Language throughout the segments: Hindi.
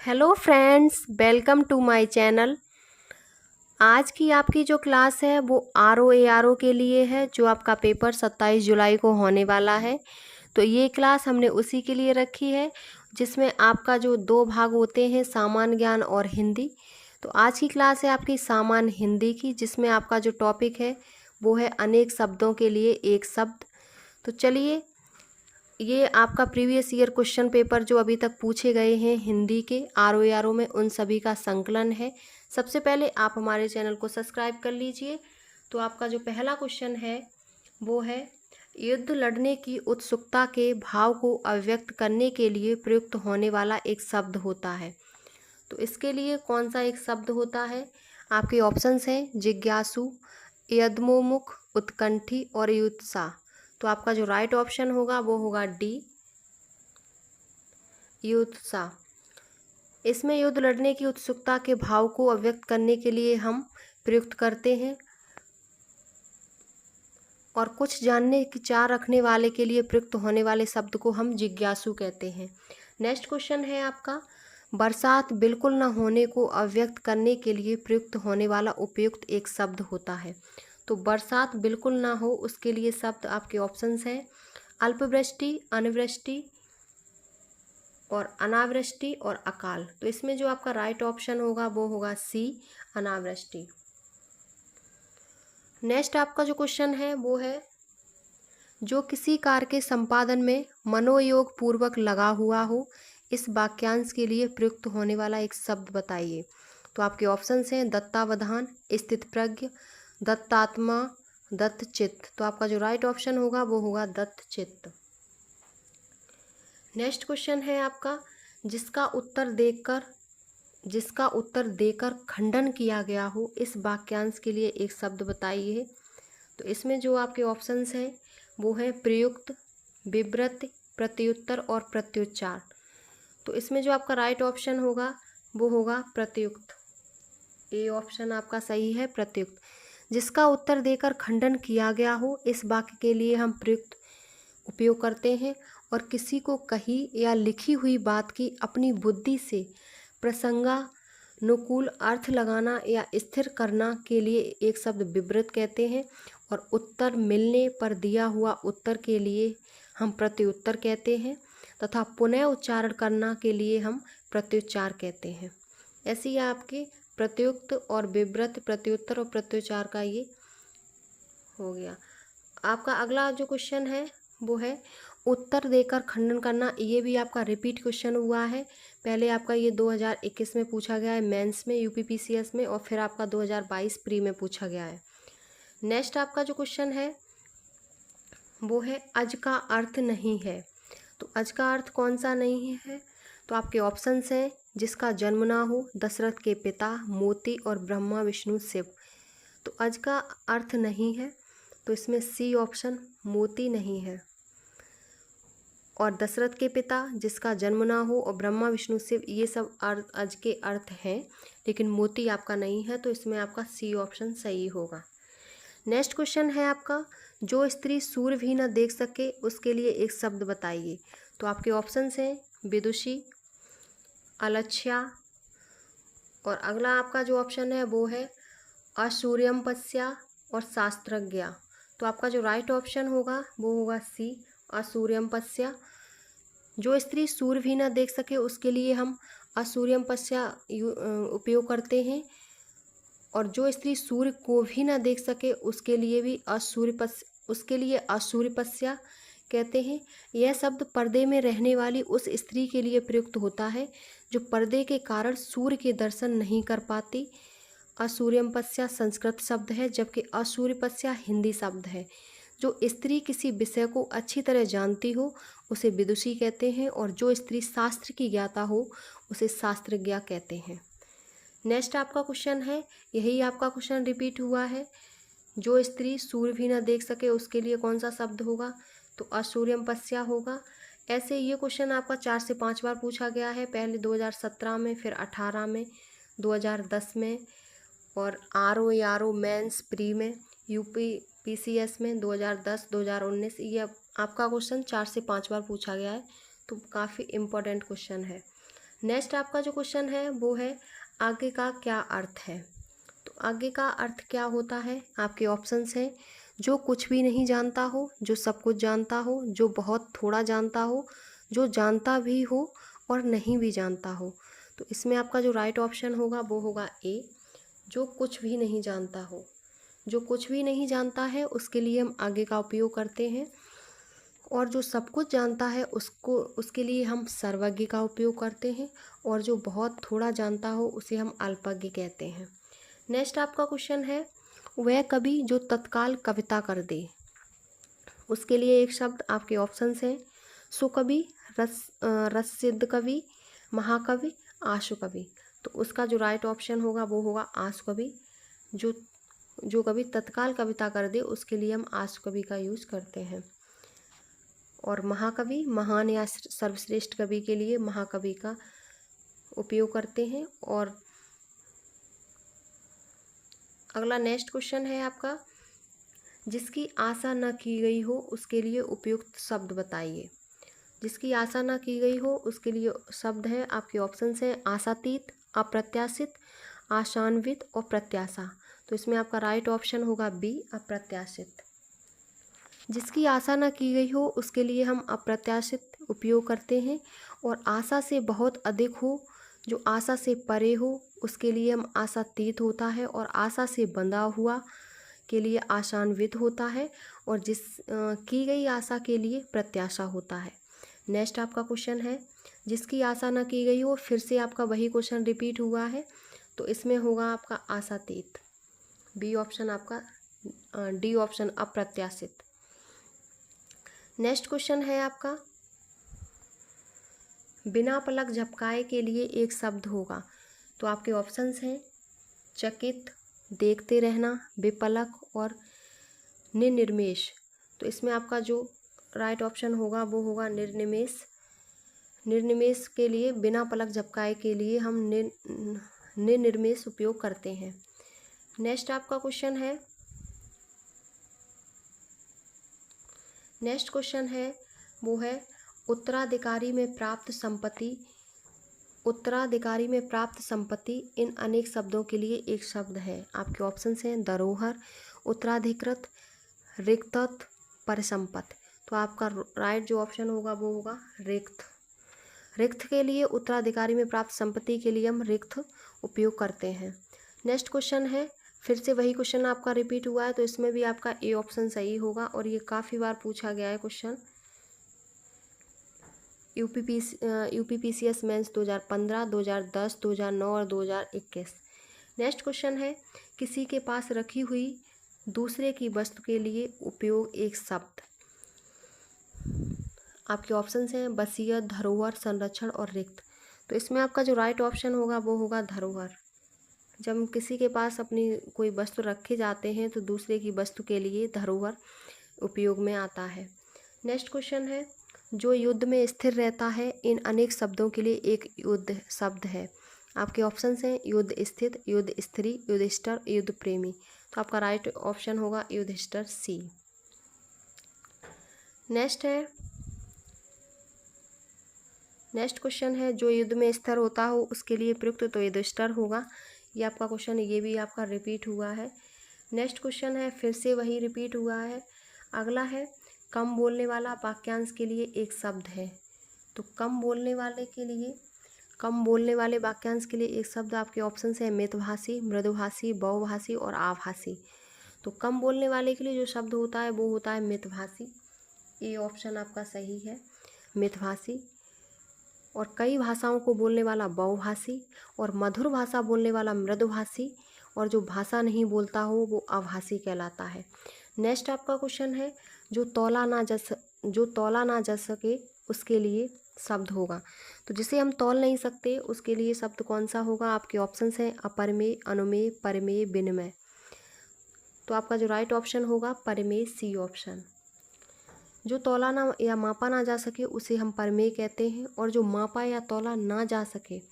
Hello friends, welcome to my channel. आज की आपकी जो क्लास है वो आर ओ के लिए है, जो आपका पेपर 27 जुलाई को होने वाला है। तो ये क्लास हमने उसी के लिए रखी है जिसमें आपका जो दो भाग होते हैं, सामान्य ज्ञान और हिंदी। तो आज की क्लास है आपकी सामान्य हिंदी की, जिसमें आपका जो टॉपिक है वो है अनेक शब्दों के लिए एक शब्द। तो चलिए, ये आपका प्रीवियस ईयर क्वेश्चन पेपर जो अभी तक पूछे गए हैं हिंदी के आर ओ में, उन सभी का संकलन है। सबसे पहले आप हमारे चैनल को सब्सक्राइब कर लीजिए। तो आपका जो पहला क्वेश्चन है वो है, युद्ध लड़ने की उत्सुकता के भाव को अभिव्यक्त करने के लिए प्रयुक्त होने वाला एक शब्द होता है। तो इसके लिए कौन सा एक शब्द होता है? आपके ऑप्शंस हैं जिज्ञासु, यदमोमुख, उत्कंठी और युत्सा। तो आपका जो राइट ऑप्शन होगा वो होगा डी, युत्सा। इसमें युद्ध लड़ने की उत्सुकता के भाव को अभिव्यक्त करने के लिए हम प्रयुक्त करते हैं, और कुछ जानने की चाह रखने वाले के लिए प्रयुक्त होने वाले शब्द को हम जिज्ञासु कहते हैं। नेक्स्ट क्वेश्चन है आपका, बरसात बिल्कुल न होने को अभिव्यक्त करने के लिए प्रयुक्त होने वाला उपयुक्त एक शब्द होता है। तो बरसात बिल्कुल ना हो, उसके लिए शब्द आपके ऑप्शंस हैं अल्पवृष्टि, अनावृष्टि और अनावृष्टि और अकाल। तो इसमें जो आपका राइट ऑप्शन होगा वो होगा सी, अनावृष्टि। नेक्स्ट आपका जो क्वेश्चन है वो है, जो किसी कार्य के संपादन में मनोयोग पूर्वक लगा हुआ हो, इस वाक्यांश के लिए प्रयुक्त होने वाला एक शब्द बताइए। तो आपके ऑप्शंस हैं दत्तावधान, स्थितप्रज्ञ, दत्तात्मा, दत्तचित्त। तो आपका जो राइट ऑप्शन होगा वो होगा दत्तचित्त। नेक्स्ट क्वेश्चन है आपका, जिसका उत्तर देकर खंडन किया गया हो, इस वाक्यांश के लिए एक शब्द बताइए। तो इसमें जो आपके ऑप्शंस हैं वो है प्रयुक्त, विब्रत, प्रत्युत्तर और प्रत्युच्चार। तो इसमें जो आपका राइट ऑप्शन होगा वो होगा प्रत्युक्त। ए ऑप्शन आपका सही है, प्रत्युक्त। जिसका उत्तर देकर खंडन किया गया हो, इस वाक्य के लिए हम प्रयुक्त उपयोग करते हैं, और किसी को कही या लिखी हुई बात की अपनी बुद्धि से प्रसंगानुकूल अर्थ लगाना या स्थिर करना के लिए एक शब्द विब्रत कहते हैं, और उत्तर मिलने पर दिया हुआ उत्तर के लिए हम प्रत्युत्तर कहते हैं, तथा पुनः उच्चारण करना के लिए हम प्रत्युच्चार कहते हैं। ऐसे ही आपके प्रत्युक्त और विब्रत, प्रत्युत्तर और प्रत्युच्चार का ये हो गया। आपका अगला जो क्वेश्चन है वो है, उत्तर देकर खंडन करना। ये भी आपका रिपीट क्वेश्चन हुआ है। पहले आपका ये 2021 में पूछा गया है मेंस में, यूपीपीसीएस में, और फिर आपका 2022 प्री में पूछा गया है। नेक्स्ट आपका जो क्वेश्चन है वो है, अज का अर्थ नहीं है। तो अज का अर्थ कौन सा नहीं है? तो आपके ऑप्शंस हैं जिसका जन्म ना हो, दशरथ के पिता, मोती और ब्रह्मा विष्णु शिव। तो अज का अर्थ नहीं है, तो इसमें सी ऑप्शन मोती नहीं है। और दशरथ के पिता, जिसका जन्म ना हो, और ब्रह्मा विष्णु शिव, ये सब अर्थ अज के अर्थ हैं, लेकिन मोती आपका नहीं है। तो इसमें आपका सी ऑप्शन सही होगा। नेक्स्ट क्वेश्चन है आपका, जो स्त्री सूर्य भी न देख सके, उसके लिए एक शब्द बताइए। तो आपके ऑप्शंस हैं विदुषी, अलक्ष्या, और अगला आपका जो ऑप्शन है वो है असूर्यमपस्या और शास्त्रज्ञा। तो आपका जो राइट ऑप्शन होगा वो होगा सी, असूर्यमपस्या। जो स्त्री सूर्य भी न देख सके, उसके लिए हम असूर्यमपस्या उपयोग करते हैं, और जो स्त्री सूर्य को भी न देख सके, उसके लिए भी असूर्यपस्या कहते हैं। यह शब्द पर्दे में रहने वाली उस स्त्री के लिए प्रयुक्त होता है जो पर्दे के कारण सूर्य के दर्शन नहीं कर पाती। असूर्यमपस्या संस्कृत शब्द है, जबकि असूर्यपस्या हिंदी शब्द है। जो स्त्री किसी विषय को अच्छी तरह जानती हो उसे विदुषी कहते हैं, और जो स्त्री शास्त्र की ज्ञाता हो उसे शास्त्रज्ञा कहते हैं। नेक्स्ट आपका क्वेश्चन है, यही आपका क्वेश्चन रिपीट हुआ है, जो स्त्री सूर्य भी न देख सके, उसके लिए कौन सा शब्द होगा? तो असूर्यमपस्या होगा। ऐसे ये क्वेश्चन आपका 4 से 5 बार पूछा गया है, पहले 2017 में, फिर 18 में, 2010 में, और आर ओ मेंस प्री में, यूपीपीसीएस में 2010, 2019। ये आपका क्वेश्चन 4 से 5 बार पूछा गया है, तो काफ़ी इम्पोर्टेंट क्वेश्चन है। नेक्स्ट आपका जो क्वेश्चन है वो है आगे का क्या अर्थ है। तो आगे का अर्थ क्या होता है, आपके ऑप्शंस हैं जो कुछ भी नहीं जानता हो, जो सब कुछ जानता हो, जो बहुत थोड़ा जानता हो, जो जानता भी हो और नहीं भी जानता हो। तो इसमें आपका जो राइट ऑप्शन होगा वो होगा ए, जो कुछ भी नहीं जानता हो। जो कुछ भी नहीं जानता है उसके लिए हम आगे का उपयोग करते हैं, और जो सब कुछ जानता है उसके लिए हम सर्वज्ञ का उपयोग करते हैं, और जो बहुत थोड़ा जानता हो उसे हम अल्पज्ञ कहते हैं। नेक्स्ट आपका क्वेश्चन है वह कवि जो तत्काल कविता कर दे। उसके लिए एक शब्द आपके ऑप्शंस हैं सुकवि, रससिद्ध कवि, महाकवि, आशु कवि। तो उसका जो राइट ऑप्शन होगा वो होगा आशु कवि। जो कवि तत्काल कविता कर दे उसके लिए हम आशु कवि का यूज करते हैं। और महाकवि, महान या सर्वश्रेष्ठ कवि के लिए महाकवि का उपयोग करते हैं। और अगला नेक्स्ट क्वेश्चन है आपका जिसकी आशा न की गई हो उसके लिए उपयुक्त शब्द बताइए। जिसकी आशा न की गई हो उसके लिए शब्द है आपके ऑप्शंस हैं आशातीत, अप्रत्याशित, आशान्वित और प्रत्याशा। तो इसमें आपका राइट ऑप्शन होगा बी, अप्रत्याशित। जिसकी आशा न की गई हो उसके लिए हम अप्रत्याशित उपयोग करते हैं, और आशा से बहुत अधिक हो, जो आशा से परे हो, उसके लिए हम आशातीत होता है, और आशा से बंधा हुआ के लिए आशान्वित होता है, और जिस की गई आशा के लिए प्रत्याशा होता है। नेक्स्ट आपका क्वेश्चन है जिसकी आशा न की गई हो, फिर से आपका वही क्वेश्चन रिपीट हुआ है, तो इसमें होगा आपका आशातीत। बी ऑप्शन आपका, डी ऑप्शन अप्रत्याशित। नेक्स्ट क्वेश्चन है आपका बिना पलक झपकाए के लिए एक शब्द होगा। तो आपके ऑप्शंस हैं चकित, देखते रहना, बेपलक और निर्निमेष। तो इसमें आपका जो राइट ऑप्शन होगा वो होगा निर्निमेष। निर्निमेष के लिए बिना पलक झपकाए के लिए हम निर्निमेष उपयोग करते हैं। नेक्स्ट आपका क्वेश्चन है वो है उत्तराधिकारी में प्राप्त संपत्ति इन अनेक शब्दों के लिए एक शब्द है। आपके ऑप्शंस हैं धरोहर, उत्तराधिकृत, रिक्तत, परिसंपत्ति। तो आपका राइट जो ऑप्शन होगा वो होगा रिक्त। रिक्त के लिए उत्तराधिकारी में प्राप्त संपत्ति के लिए हम रिक्त उपयोग करते हैं। नेक्स्ट क्वेश्चन है फिर से वही क्वेश्चन आपका रिपीट हुआ है, तो इसमें भी आपका ए ऑप्शन सही होगा, और ये काफ़ी बार पूछा गया है क्वेश्चन। यूपीपीसीएस मेंस 2015, 2010, 2009 और 2021। नेक्स्ट क्वेश्चन है किसी के पास रखी हुई दूसरे की वस्तु के लिए उपयोग एक शब्द। आपके ऑप्शंस हैं वसीयत, धरोहर, संरक्षण और रिक्त। तो इसमें आपका जो राइट ऑप्शन होगा वो होगा धरोहर। जब किसी के पास अपनी कोई वस्तु रखे जाते हैं तो दूसरे की वस्तु के लिए धरोहर उपयोग में आता है। नेक्स्ट क्वेश्चन है जो युद्ध में स्थिर रहता है इन अनेक शब्दों के लिए एक युद्ध शब्द है। आपके ऑप्शंस हैं युद्ध स्थित, युद्ध स्त्री, युधिष्ठिर, युद्ध प्रेमी। तो आपका राइट ऑप्शन होगा युधिष्ठिर, सी। नेक्स्ट क्वेश्चन है जो युद्ध में स्थिर होता हो उसके लिए प्रयुक्त, तो युधिष्ठिर होगा। ये आपका क्वेश्चन ये भी आपका रिपीट हुआ है। नेक्स्ट क्वेश्चन है फिर से वही रिपीट हुआ है। अगला है कम बोलने वाला वाक्यांश के लिए एक शब्द है। तो कम बोलने वाले वाक्यांश के लिए एक शब्द आपके ऑप्शन है मितभाषी, मृदुभाषी, बहुभाषी और आभासी। तो कम बोलने वाले के लिए जो शब्द होता है वो होता है मितभाषी। ए ऑप्शन आपका सही है, मितभाषी। और कई भाषाओं को बोलने वाला बहुभाषी, और मधुर भाषा बोलने वाला मृदुभाषी, और जो भाषा नहीं बोलता हो वो अभाषी कहलाता है। नेक्स्ट आपका क्वेश्चन है जो तौला ना जा सके उसके लिए शब्द होगा। तो जिसे हम तौल नहीं सकते उसके लिए शब्द कौन सा होगा। आपके ऑप्शंस हैं अपरमेय, अनुमेय, परमेय, विनिमय। तो आपका जो राइट ऑप्शन होगा परमेय, सी ऑप्शन। जो तौला ना या मापा ना जा सके उसे हम परमेय कहते हैं, और जो मापा या तौला ना जा सके,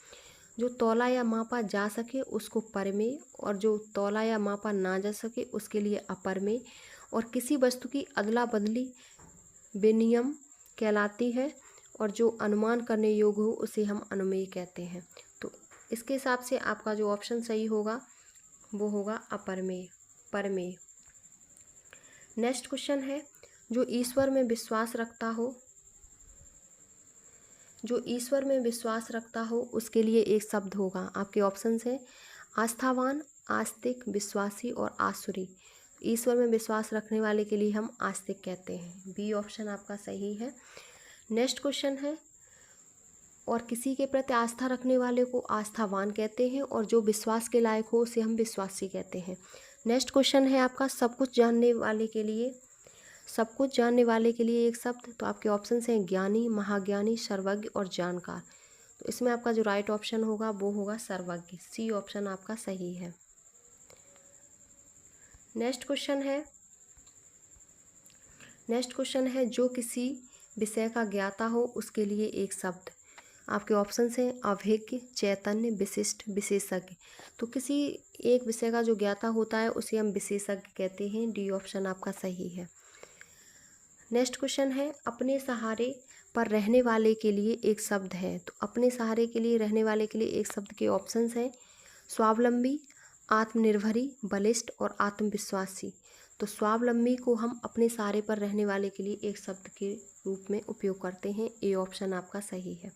जो तौला या मापा जा सके उसको परमेय, और जो तौला या मापा ना जा सके उसके लिए अपरमेय। और किसी वस्तु की अदला बदली विनिमय कहलाती है, और जो अनुमान करने योग्य हो उसे हम अनुमेय कहते हैं। तो इसके हिसाब से आपका जो ऑप्शन सही होगा वो होगा अपरमेय, परमेय। नेक्स्ट क्वेश्चन है, जो ईश्वर में विश्वास रखता हो, जो ईश्वर में विश्वास रखता हो उसके लिए एक शब्द होगा। आपके ऑप्शंस हैं आस्थावान, आस्तिक, विश्वासी और आसुरी। ईश्वर में विश्वास रखने वाले के लिए हम आस्तिक कहते हैं। बी ऑप्शन आपका सही है। नेक्स्ट क्वेश्चन है, और किसी के प्रति आस्था रखने वाले को आस्थावान कहते हैं और जो विश्वास के लायक हो उसे हम विश्वासी कहते हैं। नेक्स्ट क्वेश्चन है आपका, सब कुछ जानने वाले के लिए, सब कुछ जानने वाले के लिए एक शब्द। तो आपके ऑप्शन हैं ज्ञानी, महाज्ञानी, सर्वज्ञ और जानकार। तो इसमें आपका जो राइट ऑप्शन होगा वो होगा सर्वज्ञ। सी ऑप्शन आपका सही है। नेक्स्ट क्वेश्चन है, जो किसी विषय का ज्ञाता हो उसके लिए एक शब्द। आपके ऑप्शन हैं अभिज्ञ, चैतन्य, विशिष्ट, विशेषज्ञ। तो किसी एक विषय का जो ज्ञाता होता है उसे हम विशेषज्ञ कहते हैं। डी ऑप्शन आपका सही है। नेक्स्ट क्वेश्चन है, अपने सहारे पर रहने वाले के लिए एक शब्द है। तो अपने सहारे के लिए रहने वाले के लिए एक शब्द के ऑप्शंस हैं स्वावलंबी, आत्मनिर्भरी, बलिष्ठ और आत्मविश्वासी। तो स्वावलंबी को हम अपने सहारे पर रहने वाले के लिए एक शब्द के रूप में उपयोग करते हैं। ए ऑप्शन आपका सही है।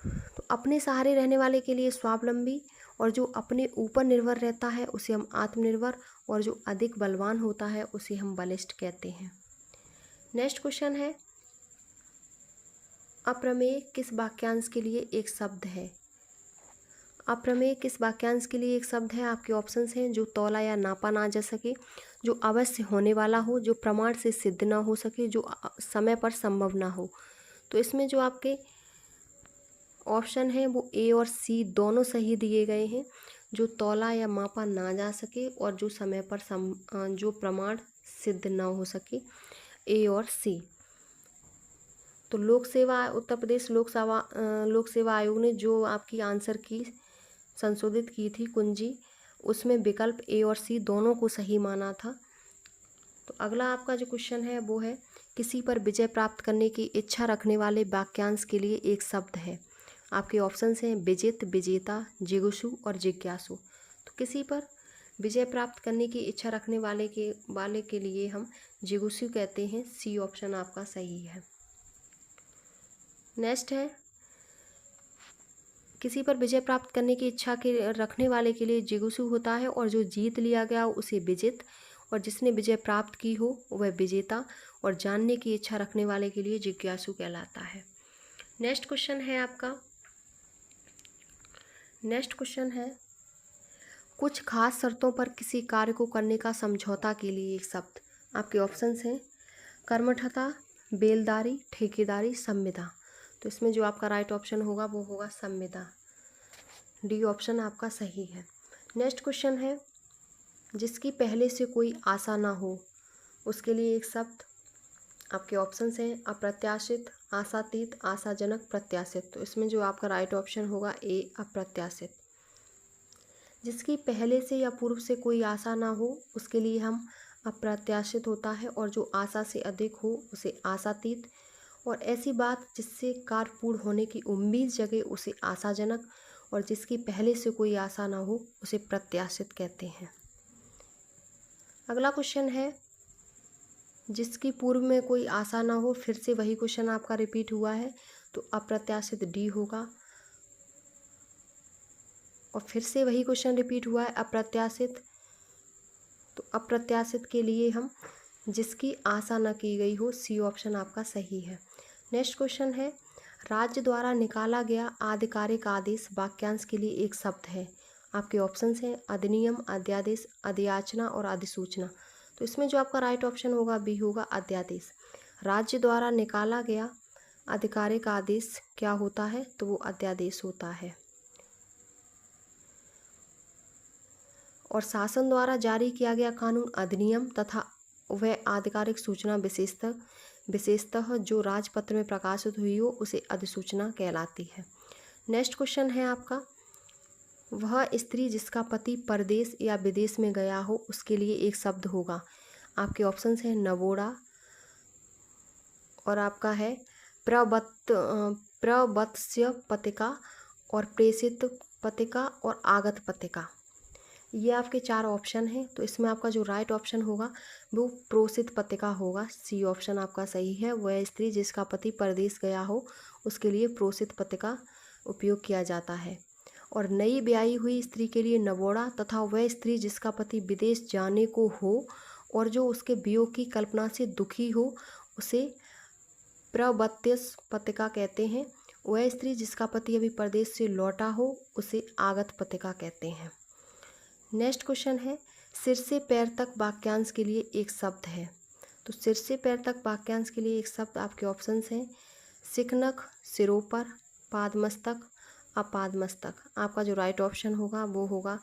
तो अपने सहारे रहने वाले के लिए स्वावलंबी, और जो अपने ऊपर निर्भर रहता है उसे हम आत्मनिर्भर, और जो अधिक बलवान होता है उसे हम बलिष्ठ कहते हैं। नेक्स्ट क्वेश्चन है, अप्रमेय किस वाक्यांश के लिए एक शब्द है। अप्रमेय किस वाक्यांश के लिए एक शब्द है। आपके ऑप्शंस हैं जो तौला या नापा ना जा सके, जो अवश्य होने वाला हो, जो प्रमाण से सिद्ध ना हो सके, जो समय पर संभव ना हो। तो इसमें जो आपके ऑप्शन है वो ए और सी दोनों सही दिए गए हैं। जो तौला या मापा ना जा सके और जो समय पर जो प्रमाण सिद्ध ना हो सके, ए और सी। तो लोक सेवा, उत्तर प्रदेश लोक सेवा आयोग ने जो आपकी आंसर की संशोधित की थी कुंजी, उसमें विकल्प ए और सी दोनों को सही माना था। तो अगला आपका जो क्वेश्चन है वो है, किसी पर विजय प्राप्त करने की इच्छा रखने वाले वाक्यांश के लिए एक शब्द है। आपके ऑप्शंस हैं विजित, विजेता, जिगुषु और जिज्ञासु। तो किसी पर विजय प्राप्त करने की इच्छा रखने वाले के लिए हम जिगुषु कहते हैं। सी ऑप्शन आपका सही है। नेक्स्ट है, किसी पर विजय प्राप्त करने की इच्छा के रखने वाले के लिए जिगुषु होता है, और जो जीत लिया गया हो उसे विजित, और जिसने विजय प्राप्त की हो वह विजेता, और जानने की इच्छा रखने वाले के लिए जिज्ञासु कहलाता है। नेक्स्ट क्वेश्चन है आपका, नेक्स्ट क्वेश्चन है, कुछ खास शर्तों पर किसी कार्य को करने का समझौता के लिए एक शब्द। आपके ऑप्शंस हैं कर्मठता, बेलदारी, ठेकेदारी, संविदा। तो इसमें जो आपका राइट ऑप्शन होगा वो होगा संविदा। डी ऑप्शन आपका सही है। नेक्स्ट क्वेश्चन है, जिसकी पहले से कोई आशा ना हो उसके लिए एक शब्द। आपके ऑप्शंस हैं अप्रत्याशित, आशातीत, आशाजनक, प्रत्याशित। तो इसमें जो आपका राइट ऑप्शन होगा ए अप्रत्याशित। जिसकी पहले से या पूर्व से कोई आशा ना हो उसके लिए हम अप्रत्याशित होता है, और जो आशा से अधिक हो उसे आशातीत, और ऐसी बात जिससे कार्य पूर्ण होने की उम्मीद जगे उसे आशाजनक, और जिसकी पहले से कोई आशा ना हो उसे प्रत्याशित कहते हैं। अगला क्वेश्चन है, जिसकी पूर्व में कोई आशा ना हो, फिर से वही क्वेश्चन आपका रिपीट हुआ है, तो अप्रत्याशित डी होगा। और फिर से वही क्वेश्चन रिपीट हुआ है अप्रत्याशित, तो अप्रत्याशित के लिए हम जिसकी आशा न की गई हो, सी ऑप्शन आपका सही है। नेक्स्ट क्वेश्चन है, राज्य द्वारा निकाला गया आधिकारिक आदेश वाक्यांश के लिए एक शब्द है। आपके ऑप्शंस हैं अधिनियम, अध्यादेश, अधियाचना और अधिसूचना। तो इसमें जो आपका राइट ऑप्शन होगा बी होगा अध्यादेश। राज्य द्वारा निकाला गया आधिकारिक आदेश क्या होता है, तो वो अध्यादेश होता है। और शासन द्वारा जारी किया गया कानून अधिनियम तथा वह आधिकारिक सूचना विशेषतः जो राजपत्र में प्रकाशित हुई हो उसे अधिसूचना कहलाती है। नेक्स्ट क्वेश्चन है आपका, वह स्त्री जिसका पति परदेश या विदेश में गया हो उसके लिए एक शब्द होगा। आपके ऑप्शंस हैं नवोड़ा, और आपका है प्रवत्स्य पतिका और प्रेषित पतिका और आगत पतिका। ये आपके 4 ऑप्शन हैं। तो इसमें आपका जो राइट ऑप्शन होगा वो प्रेषित पतिका होगा। सी ऑप्शन आपका सही है। वह स्त्री जिसका पति परदेश गया हो उसके लिए प्रेषित पतिका उपयोग किया जाता है। और नई ब्याही हुई स्त्री के लिए नवोड़ा तथा वह स्त्री जिसका पति विदेश जाने को हो और जो उसके वियोग की कल्पना से दुखी हो उसे प्रवत्यस पतिका कहते हैं। वह स्त्री जिसका पति अभी परदेश से लौटा हो उसे आगत पतिका कहते हैं। नेक्स्ट क्वेश्चन है, सिर से पैर तक वाक्यांश के लिए एक शब्द है। तो सिर से पैर तक वाक्यांश के लिए एक शब्द आपके ऑप्शंस हैं, शिखनख, सिरोपर, पादमस्तक, अपादमस्तक। आपका जो राइट ऑप्शन होगा वो होगा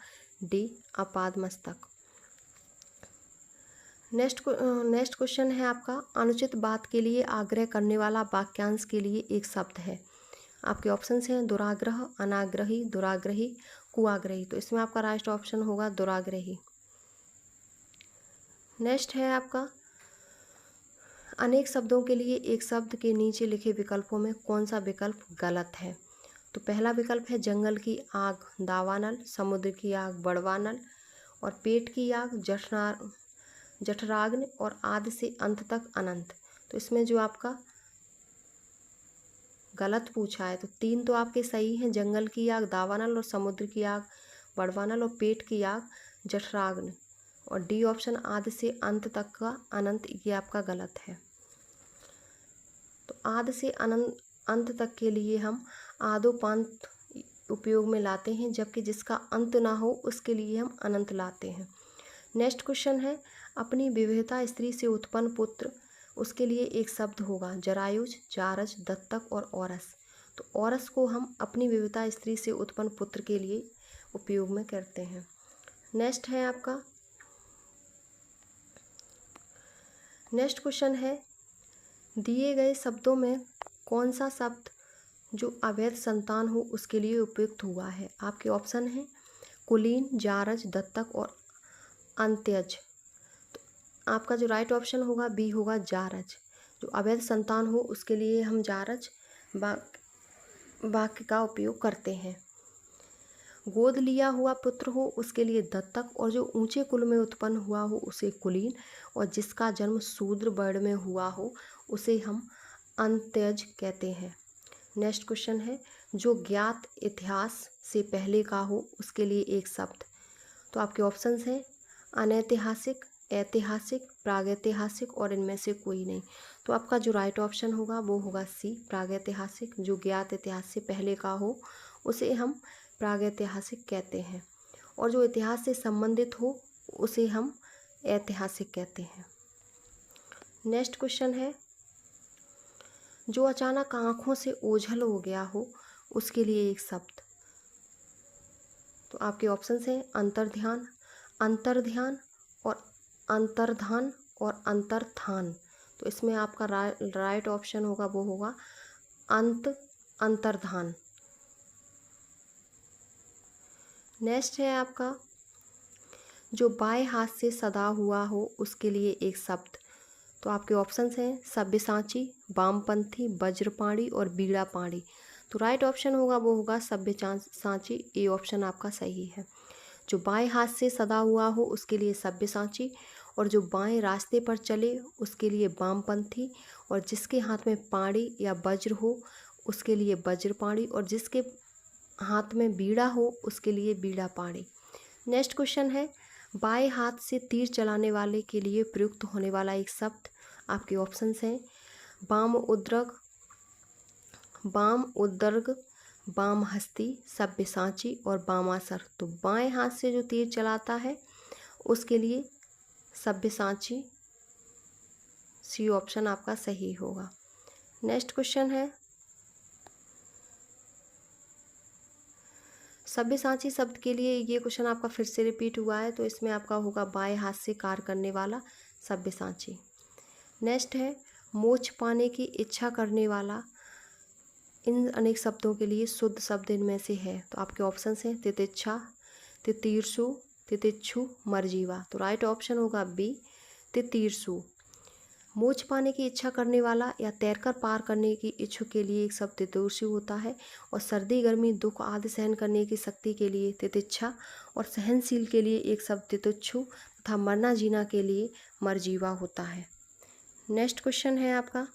डी, अपादमस्तक। नेक्स्ट क्वेश्चन है आपका, अनुचित बात के लिए आग्रह करने वाला वाक्यांश के लिए एक शब्द है। आपके ऑप्शंस हैं दुराग्रह, अनाग्रही, दुराग्रही, कुआग्रही। तो इसमें आपका राइट ऑप्शन होगा दुराग्रही। नेक्स्ट है आपका, अनेक शब्दों के लिए एक शब्द के नीचे लिखे विकल्पों में कौन सा विकल्प गलत है। तो पहला विकल्प है जंगल की आग दावानल, समुद्र की आग बड़वानल और पेट की आग जठराग्नि और आदि से अंत तक अनंत। तो इसमें जो आपका गलत पूछा है तो 3 तो आपके सही हैं, जंगल की आग दावानल और समुद्र की आग बड़वानल और पेट की आग जठराग्नि और डी ऑप्शन आदि से अंत तक का अनंत, ये आपका गलत है। तो आदि से अंत तक के लिए हम आदोपांत उपयोग में लाते हैं, जबकि जिसका अंत ना हो उसके लिए हम अनंत लाते हैं। नेक्स्ट क्वेश्चन है, अपनी विविधता स्त्री से उत्पन्न पुत्र, उसके लिए एक शब्द होगा जरायुज, जारज, दत्तक और औरस। तो औरस को हम अपनी विविधता स्त्री से उत्पन्न पुत्र के लिए उपयोग में करते हैं। नेक्स्ट है आपका, नेक्स्ट क्वेश्चन है, दिए गए शब्दों में कौन सा शब्द जो अवैध संतान हो उसके लिए उपयुक्त हुआ है। आपके ऑप्शन हैं कुलीन, जारज, दत्तक और अंत्यज। तो आपका जो राइट ऑप्शन होगा बी होगा जारज। जो अवैध संतान हो उसके लिए हम जारज वाक्य का उपयोग करते हैं। गोद लिया हुआ पुत्र हो उसके लिए दत्तक और जो ऊंचे कुल में उत्पन्न हुआ हो उसे कुलीन और जिसका जन्म शूद्र वर्ण में हुआ हो उसे हम अंत्यज कहते हैं। नेक्स्ट क्वेश्चन है, जो ज्ञात इतिहास से पहले का हो उसके लिए एक शब्द। तो आपके ऑप्शंस हैं अनैतिहासिक, ऐतिहासिक, प्रागैतिहासिक और इनमें से कोई नहीं। तो आपका जो राइट ऑप्शन होगा वो होगा सी, प्रागैतिहासिक। जो ज्ञात इतिहास से पहले का हो उसे हम प्रागैतिहासिक कहते हैं और जो इतिहास से संबंधित हो उसे हम ऐतिहासिक कहते हैं। नेक्स्ट क्वेश्चन है, जो अचानक आँखों से ओझल हो गया हो उसके लिए एक शब्द। तो आपके ऑप्शंस हैं अंतर्ध्यान, अंतर्ध्यान और अंतर्धान और अंतर्धान। तो इसमें आपका राइट ऑप्शन होगा वो होगा अंतर्धान। नेक्स्ट है आपका, जो बाएं हाथ से सदा हुआ हो उसके लिए एक शब्द। तो आपके ऑप्शंस हैं सब्यसाची, वामपंथी, वज्रपाणी और बीड़ापाणी। तो राइट ऑप्शन होगा वो होगा सब्यसाची। ए ऑप्शन आपका सही है। जो बाएं हाथ से सदा हुआ हो उसके लिए सब्यसाची और जो बाएं रास्ते पर चले उसके लिए वामपंथी और जिसके हाथ में पाणी या वज्र हो उसके लिए वज्रपाणी और जिसके हाथ में बीड़ा हो उसके लिए बीड़ापाणी। नेक्स्ट क्वेश्चन है, बाएं हाथ से तीर चलाने वाले के लिए प्रयुक्त होने वाला एक शब्द। आपके ऑप्शंस हैं वाम उद्र्ग, वाम हस्ती, सब्यसाची और वामासर। तो बाएं हाथ से जो तीर चलाता है उसके लिए सब्यसाची, सी ऑप्शन आपका सही होगा। नेक्स्ट क्वेश्चन है, सब्यसाची शब्द के लिए ये क्वेश्चन आपका फिर से रिपीट हुआ है तो इसमें आपका होगा बाएं हाथ से कार्य करने वाला सब्यसाची। नेक्स्ट है, मोक्ष पाने की इच्छा करने वाला। इन अनेक शब्दों के लिए शुद्ध शब्द इनमें से है। तो आपके ऑप्शंस हैं तितिक्षा, तितीर्षु, मरजीवा। तो राइट ऑप्शन होगा बी, तितीर्षु। मोक्ष पाने की इच्छा करने वाला या तैरकर पार करने की इच्छुक के लिए एक शब्द तितिक्षु होता है। और सर्दी गर्मी दुख आदि सहन करने की शक्ति के लिए तितिक्षा और सहनशील के लिए एक शब्द तितिक्षु तथा मरना जीना के लिए मरजीवा होता है। नेक्स्ट क्वेश्चन है आपका,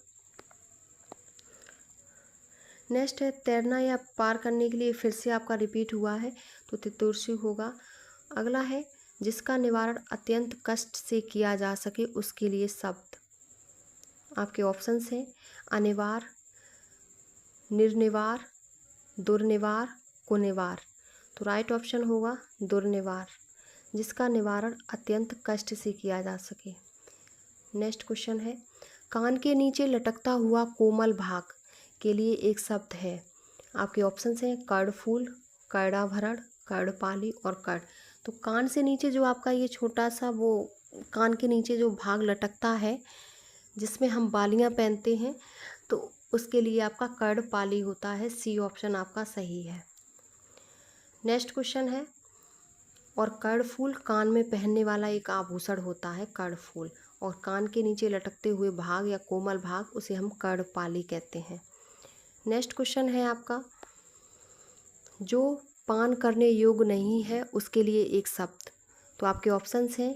नेक्स्ट है तैरना या पार करने के लिए, फिर से आपका रिपीट हुआ है तो तितिक्षु होगा। अगला है जिसका निवारण अत्यंत कष्ट से किया जा सके उसके लिए शब्द, आपके ऑप्शंस हैं अनिवार, निर्निवार, दुर्निवार, कुनिवार। तो राइट ऑप्शन होगा दुर्निवार, जिसका निवारण अत्यंत कष्ट से किया जा सके। नेक्स्ट क्वेश्चन है कान के नीचे लटकता हुआ कोमल भाग के लिए एक शब्द है। आपके ऑप्शंस हैं कर्णफूल, कर्णाभरण, कर्णपाली और कर्ण। तो कान से नीचे जो आपका ये छोटा सा वो कान के नीचे जो भाग लटकता है जिसमें हम बालियां पहनते हैं, तो उसके लिए आपका कर्णपाली होता है। सी ऑप्शन आपका सही है। नेक्स्ट क्वेश्चन है और कर्णफूल कान में पहनने वाला एक आभूषण होता है कर्णफूल, और कान के नीचे लटकते हुए भाग या कोमल भाग उसे हम कर्णपाली कहते हैं। नेक्स्ट क्वेश्चन है आपका जो पान करने योग्य नहीं है उसके लिए एक शब्द। तो आपके ऑप्शंस हैं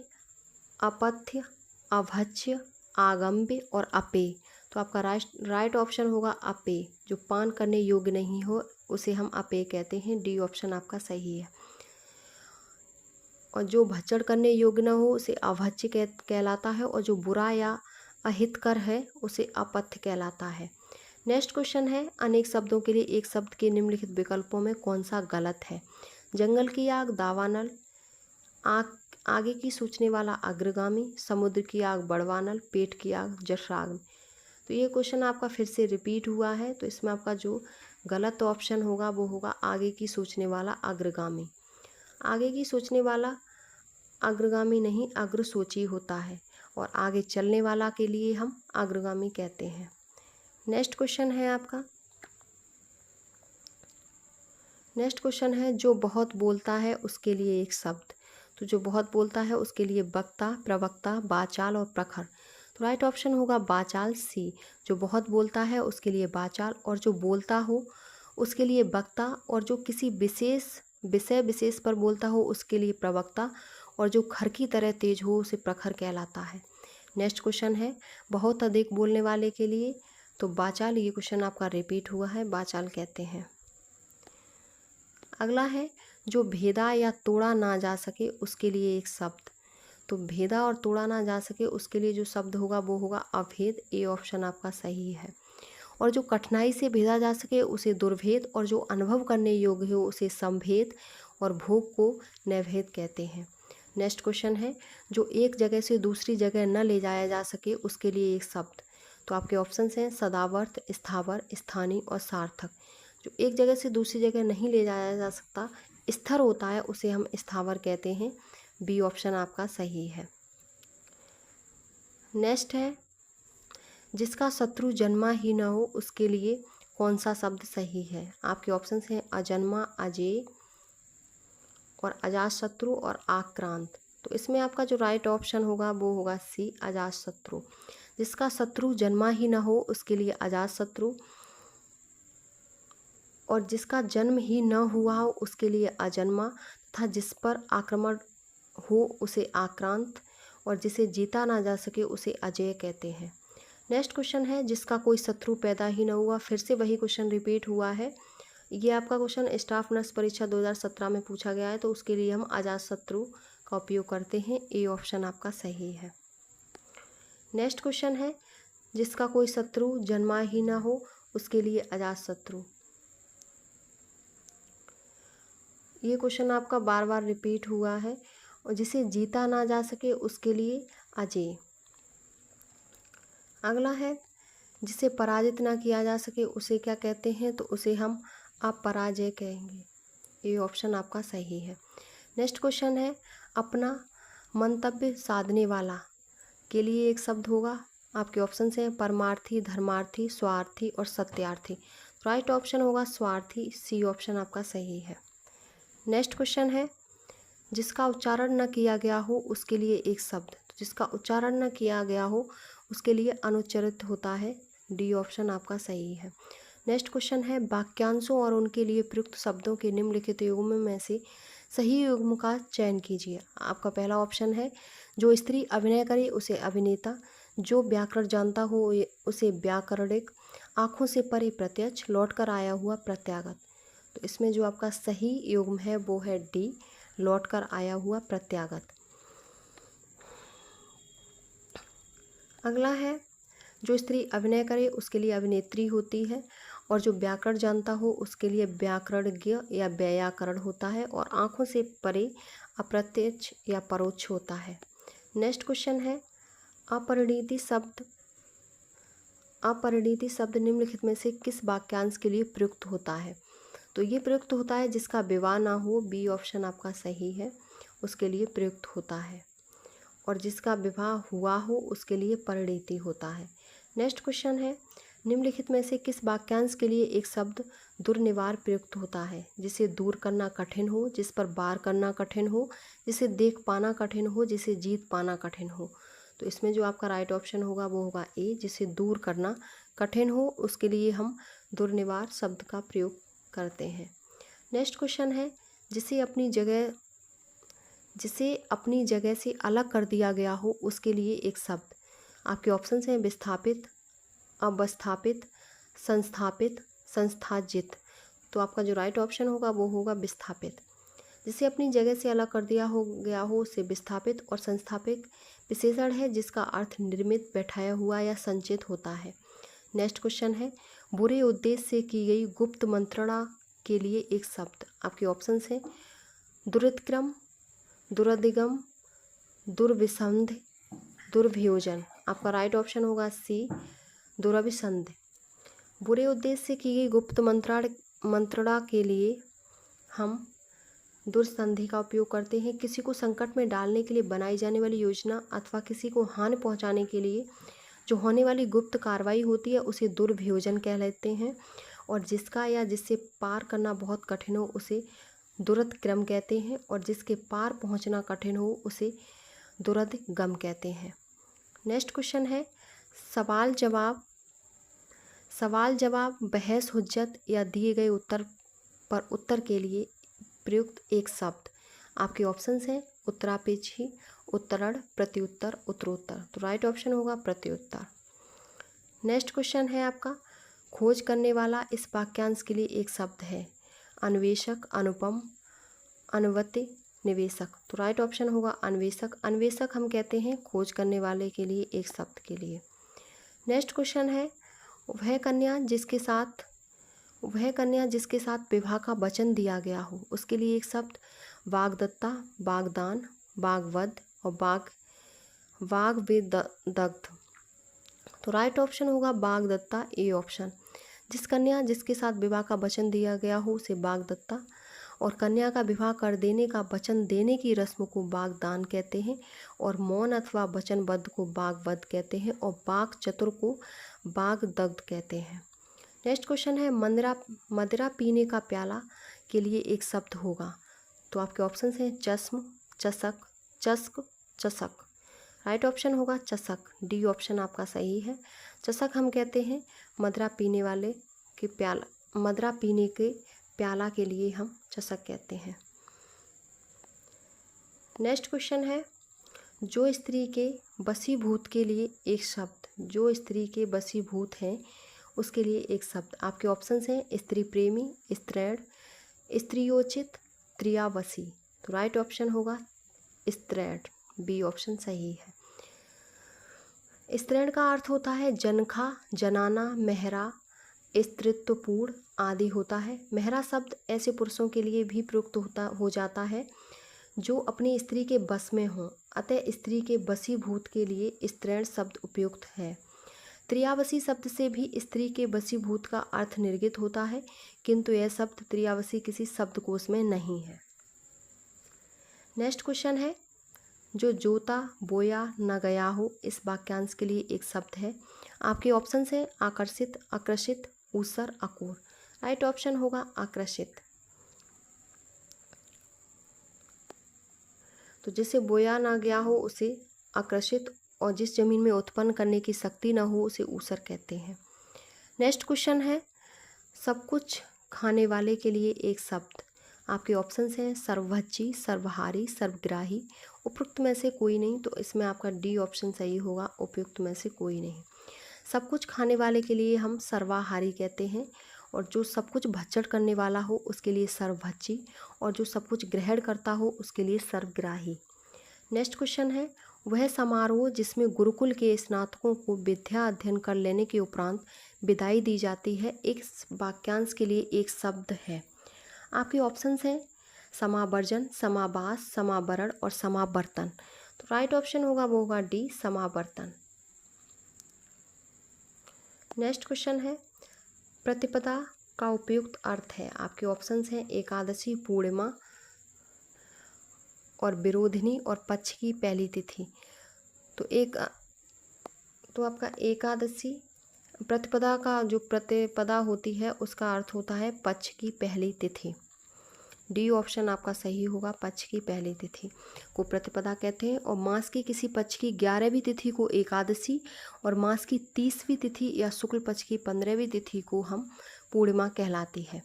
अपथ्य, अभक्ष्य, आगम्य और अपेय। तो आपका राइट ऑप्शन होगा अपेय, जो पान करने योग्य नहीं हो उसे हम अपेय कहते हैं। डी ऑप्शन आपका सही है। और जो भक्षण करने योग्य न हो उसे अभक्ष्य कहलाता है, और जो बुरा या अहितकर है उसे अपथ्य कहलाता है। नेक्स्ट क्वेश्चन है अनेक शब्दों के लिए एक शब्द के निम्नलिखित विकल्पों में कौन सा गलत है। जंगल की आग दावानल, आगे की सोचने वाला अग्रगामी, समुद्र की आग बड़वानल, पेट की आग जठराग्नि। तो ये क्वेश्चन आपका फिर से रिपीट हुआ है, तो इसमें आपका जो गलत ऑप्शन होगा वो होगा आगे की सोचने वाला अग्रगामी। आगे की सोचने वाला अग्रगामी नहीं अग्रसोची होता है, और आगे चलने वाला के लिए हम अग्रगामी कहते हैं। नेक्स्ट क्वेश्चन है आपका, नेक्स्ट क्वेश्चन है जो बहुत बोलता है उसके लिए एक शब्द। तो जो बहुत बोलता है उसके लिए वक्ता, प्रवक्ता, बाचाल और प्रखर। तो राइट ऑप्शन होगा बाचाल, सी। जो बहुत बोलता है उसके लिए बाचाल, और जो बोलता हो उसके लिए वक्ता, और जो किसी विशेष विषय विशेष पर बोलता हो उसके लिए प्रवक्ता, और जो खर की तरह तेज हो उसे प्रखर कहलाता है। नेक्स्ट क्वेश्चन है बहुत अधिक बोलने वाले के लिए, तो बाचाल, ये क्वेश्चन आपका रिपीट हुआ है, बाचाल कहते हैं। अगला है जो भेदा या तोड़ा ना जा सके उसके लिए एक शब्द। तो भेदा और तोड़ा ना जा सके उसके लिए जो शब्द होगा वो होगा अभेद। ए ऑप्शन आपका सही है। और जो कठिनाई से भेदा जा सके उसे दुर्भेद, और जो अनुभव करने योग्य हो उसे समभेद, और भोग को नैवेद कहते हैं। नेक्स्ट क्वेश्चन है जो एक जगह से दूसरी जगह न ले जाया जा सके उसके लिए एक शब्द। तो आपके ऑप्शंस हैं सदावर्त, स्थावर, स्थानीय और सार्थक। जो एक जगह से दूसरी जगह नहीं ले जाया जा सकता, स्थिर होता है, उसे हम स्थावर कहते हैं। बी ऑप्शन आपका सही है। नेक्स्ट है जिसका शत्रु जन्मा ही न हो उसके लिए कौन सा शब्द सही है। आपके ऑप्शंस हैं अजन्मा, अजेय और अजातशत्रु और आक्रांत। तो इसमें आपका जो राइट ऑप्शन होगा वो होगा सी, अजातशत्रु। जिसका शत्रु जन्मा ही न हो उसके लिए अजातशत्रु, और जिसका जन्म ही न हुआ हो उसके लिए अजन्मा, तथा जिस पर आक्रमण हो उसे आक्रांत, और जिसे जीता ना जा सके उसे अजेय कहते हैं। नेक्स्ट क्वेश्चन है जिसका कोई शत्रु पैदा ही न हुआ। फिर से वही क्वेश्चन रिपीट हुआ है। ये आपका क्वेश्चन स्टाफ नर्स परीक्षा 2017 में पूछा गया है, तो उसके लिए हम अजातशत्रु का उपयोग करते हैं। ए ऑप्शन आपका सही है। नेक्स्ट क्वेश्चन है जिसका कोई शत्रु जन्मा ही ना हो उसके लिए अजातशत्रु। ये क्वेश्चन आपका बार बार रिपीट हुआ है। और जिसे जीता ना जा सके उसके लिए अजेय। अगला है जिसे पराजित ना किया जा सके उसे क्या कहते हैं, तो उसे हम अपराजय कहेंगे। ये ऑप्शन आपका सही है। नेक्स्ट क्वेश्चन है अपना मंतव्य साधने वाला के लिए एक शब्द होगा। आपके ऑप्शन हैं परमार्थी, धर्मार्थी, स्वार्थी और सत्यार्थी। राइट ऑप्शन होगा स्वार्थी। सी ऑप्शन आपका सही है। नेक्स्ट क्वेश्चन है जिसका उच्चारण न किया गया हो उसके लिए एक शब्द। जिसका उच्चारण न किया गया हो उसके लिए अनुच्चरित होता है। डी ऑप्शन आपका सही है। नेक्स्ट क्वेश्चन है, वाक्यांशों और उनके लिए प्रयुक्त शब्दों के निम्नलिखित युग्म में से सही युग्म का चयन कीजिए। आपका पहला ऑप्शन है, जो स्त्री अभिनय करे उसे अभिनेता, जो व्याकरण जानता हो उसे व्याकरणिक, आँखों से परे प्रत्यक्ष, लौट कर आया हुआ प्रत्यागत। तो इसमें जो आपका सही युग्म है वो है डी, लौट कर आया हुआ प्रत्यागत। अगला है, जो स्त्री अभिनय करे उसके लिए अभिनेत्री होती है, और जो व्याकरण जानता हो उसके लिए व्याकरणज्ञ या व्याकरण होता है, और आँखों से परे अप्रत्यक्ष या परोक्ष होता है। नेक्स्ट क्वेश्चन है, अपरिणीति शब्द निम्नलिखित में से किस वाक्यांश के लिए प्रयुक्त होता है? तो ये प्रयुक्त होता है जिसका विवाह ना हो, बी ऑप्शन आपका सही है, उसके लिए प्रयुक्त होता है, और जिसका विवाह हुआ हो उसके लिए परिणीति होता है। नेक्स्ट क्वेश्चन है, निम्नलिखित में से किस वाक्यांश के लिए एक शब्द दुर्निवार प्रयुक्त होता है? जिसे दूर करना कठिन हो, जिस पर वार करना कठिन हो, जिसे देख पाना कठिन हो, जिसे जीत पाना कठिन हो। तो इसमें जो आपका राइट ऑप्शन होगा वो होगा ए, जिसे दूर करना कठिन हो उसके लिए हम दुर्निवार शब्द का प्रयोग करते हैं। नेक्स्ट क्वेश्चन है, जिसे अपनी जगह से अलग कर दिया गया हो उसके लिए एक शब्द। आपके ऑप्शन हैं विस्थापित, अवस्थापित, संस्थापित, संस्थाजित। तो आपका जो राइट ऑप्शन होगा वो होगा विस्थापित। जिसे अपनी जगह से अलग कर दिया गया हो उसे विस्थापित, और संस्थापित विशेषण है जिसका अर्थ निर्मित, बैठाया हुआ या संचित होता है। नेक्स्ट क्वेश्चन है, बुरे उद्देश्य से की गई गुप्त मंत्रणा के लिए एक शब्द। आपके ऑप्शंस हैं दुरुत्क्रम, दुरधिगम, दुर्विसंध, दुर्भियोजन। आपका राइट ऑप्शन होगा सी, दुरभिसंध। बुरे उद्देश्य से की गई गुप्त मंत्रणा के लिए हम दुर्संधि का उपयोग करते हैं। किसी को संकट में डालने के लिए बनाई जाने वाली योजना अथवा किसी को हानि पहुंचाने के लिए जो होने वाली गुप्त कार्रवाई होती है उसे दुर्भियोजन कह लेते हैं, और जिसका या जिससे पार करना बहुत कठिन हो उसे दुरतिक्रम कहते हैं, और जिसके पार पहुंचना कठिन हो उसे दुरधिगम कहते हैं। नेक्स्ट क्वेश्चन है, सवाल जवाब, बहस हुज्जत या दिए गए उत्तर पर उत्तर के लिए प्रयुक्त एक शब्द। आपके ऑप्शंस हैं उत्तरापेक्षी, उत्तरण, प्रत्युत्तर, उत्तरोत्तर। तो राइट ऑप्शन होगा प्रत्युत्तर। नेक्स्ट क्वेश्चन है आपका, खोज करने वाला इस वाक्यांश के लिए एक शब्द है। अन्वेषक, अनुपम, अनुवर्ती, निवेशक। तो राइट ऑप्शन होगा अन्वेषक। अन्वेषक हम कहते हैं खोज करने वाले के लिए एक शब्द के लिए। नेक्स्ट क्वेश्चन है, वह कन्या जिसके साथ विवाह का वचन दिया गया हो उसके लिए एक शब्द। वाग्दत्ता, वाग्दान, वाग्वध और वाग्विदग्ध। तो राइट ऑप्शन होगा वाग्दत्ता, ए ऑप्शन। जिस कन्या जिसके साथ विवाह का वचन दिया गया हो उसे वाग्दत्ता, और कन्या का विवाह कर देने का वचन देने की रस्म को वाग्दान कहते हैं, और मौन अथवा वचनबद्ध को वाग्वध कहते हैं, और वाक चतुर को वाग्दग्ध कहते हैं। नेक्स्ट क्वेश्चन है, मदिरा पीने का प्याला के लिए एक शब्द होगा। तो आपके ऑप्शन हैं चश्म, चषक, चस्क, चषक। राइट ऑप्शन होगा चषक, डी ऑप्शन आपका सही है। चषक हम कहते हैं मदिरा पीने के प्याला के लिए हम चषक कहते हैं। नेक्स्ट क्वेश्चन है, जो स्त्री के वशीभूत के लिए एक शब्द। जो स्त्री के वशीभूत हैं उसके लिए एक शब्द। आपके ऑप्शंस हैं स्त्री प्रेमी, स्त्रैण, स्त्रियोचित, त्रियावसी। तो राइट ऑप्शन होगा स्त्रैण, बी ऑप्शन सही है। स्त्रैण का अर्थ होता है जनखा, जनाना, मेहरा, स्त्रीत्वपूर्ण आदि होता है। मेहरा शब्द ऐसे पुरुषों के लिए भी प्रयुक्त हो जाता है जो अपनी स्त्री के बस में हों, अतः स्त्री के वशीभूत के लिए स्त्रैण शब्द उपयुक्त है। त्रियावसी शब्द से भी स्त्री के वशीभूत का अर्थ निर्गित होता है, किंतु यह शब्द त्रियावसी किसी शब्दकोश में नहीं है। नेक्स्ट क्वेश्चन है, जो जोता बोया न गया हो इस वाक्यांश के लिए एक शब्द है। आपके ऑप्शंस हैं आकर्षित, आकर्षित, ऊसर, अकोर। राइट ऑप्शन होगा आकर्षित। तो जिसे बोया ना गया हो उसे आकर्षित और जिस जमीन में उत्पन्न करने की शक्ति न हो उसे ऊसर कहते हैं। नेक्स्ट क्वेश्चन है, सब कुछ खाने वाले के लिए एक शब्द। आपके ऑप्शंस हैं सर्वभक्षी, सर्वहारी, सर्वग्राही। उपयुक्त में से कोई नहीं, तो इसमें आपका डी ऑप्शन सही होगा, उपयुक्त में से कोई नहीं। सब कुछ खाने वाले के लिए हम सर्वाहारी कहते हैं, और जो सब कुछ भक्षण करने वाला हो उसके लिए सर्वभक्षी, और जो सब कुछ ग्रहण करता हो उसके लिए सर्वग्राही। नेक्स्ट क्वेश्चन है, वह समारोह जिसमें गुरुकुल के स्नातकों को विद्या अध्ययन कर लेने के उपरांत विदाई दी जाती है, एक वाक्यांश के लिए एक शब्द है। आपके ऑप्शंस हैं समावर्जन, समावास, समावरण और समावर्तन। तो राइट ऑप्शन होगा वो होगा डी, समावर्तन। नेक्स्ट क्वेश्चन है, प्रतिपदा का उपयुक्त अर्थ है। आपके ऑप्शंस हैं एकादशी, पूर्णिमा और विरोधिनी और पक्ष की पहली तिथि। तो आपका एकादशी प्रतिपदा का जो प्रतिपदा होती है उसका अर्थ होता है पक्ष की पहली तिथि। डी ऑप्शन आपका सही होगा, पक्ष की पहली तिथि को प्रतिपदा कहते हैं। और मास की किसी पक्ष की 11वीं तिथि को एकादशी, और मास की 30वीं तिथि या शुक्ल पक्ष की 15वीं तिथि को हम पूर्णिमा कहलाती है।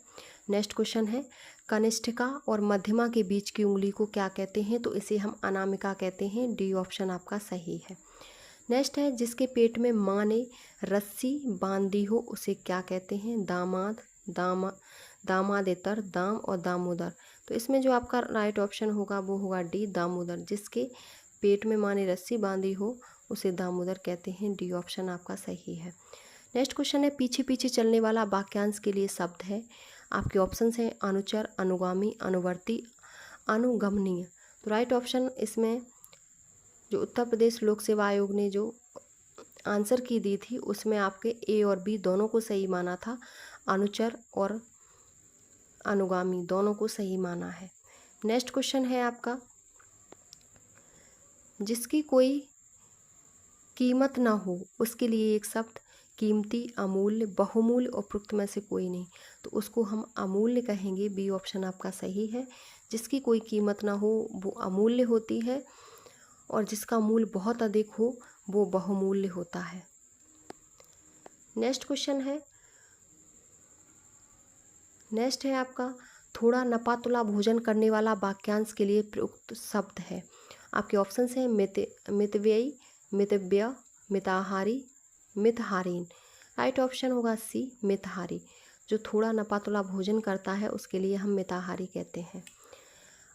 नेक्स्ट क्वेश्चन है, कनिष्ठिका और मध्यमा के बीच की उंगली को क्या कहते हैं? तो इसे हम अनामिका कहते हैं। डी ऑप्शन आपका सही है। नेक्स्ट है, जिसके पेट में माँ ने रस्सी बांधी हो उसे क्या कहते हैं? दामाद, दामादेतर, दाम और दामोदर। तो इसमें जो आपका राइट ऑप्शन होगा वो होगा डी, दामोदर। जिसके पेट में माँ ने रस्सी बांधी हो उसे दामोदर कहते हैं। डी ऑप्शन आपका सही है। नेक्स्ट क्वेश्चन है, पीछे पीछे चलने वाला वाक्यांश के लिए शब्द है। आपके ऑप्शंस हैं अनुचर, अनुगामी, अनुवर्ती, अनुगमनीय। तो राइट ऑप्शन इसमें जो उत्तर प्रदेश लोक सेवा आयोग ने जो आंसर की दी थी उसमें आपके ए और बी दोनों को सही माना था। अनुचर और अनुगामी दोनों को सही माना है। नेक्स्ट क्वेश्चन है आपका, जिसकी कोई कीमत ना हो उसके लिए एक शब्द। कीमती, अमूल्य, बहुमूल्य, उपयुक्त में से कोई नहीं, तो उसको हम अमूल्य कहेंगे। बी ऑप्शन आपका सही है। जिसकी कोई कीमत ना हो वो अमूल्य होती है, और जिसका मूल्य बहुत अधिक हो वो बहुमूल्य होता है। नेक्स्ट क्वेश्चन है, नेक्स्ट है आपका, थोड़ा नपातुला भोजन करने वाला वाक्यांश के लिए प्रयुक्त शब्द है। आपके ऑप्शंस हैं मितव्ययी, मितव्यय, मिताहारी, मितहारीन। राइट ऑप्शन होगा सी, मितहारी। जो थोड़ा नपातुला भोजन करता है उसके लिए हम मिताहारी कहते हैं।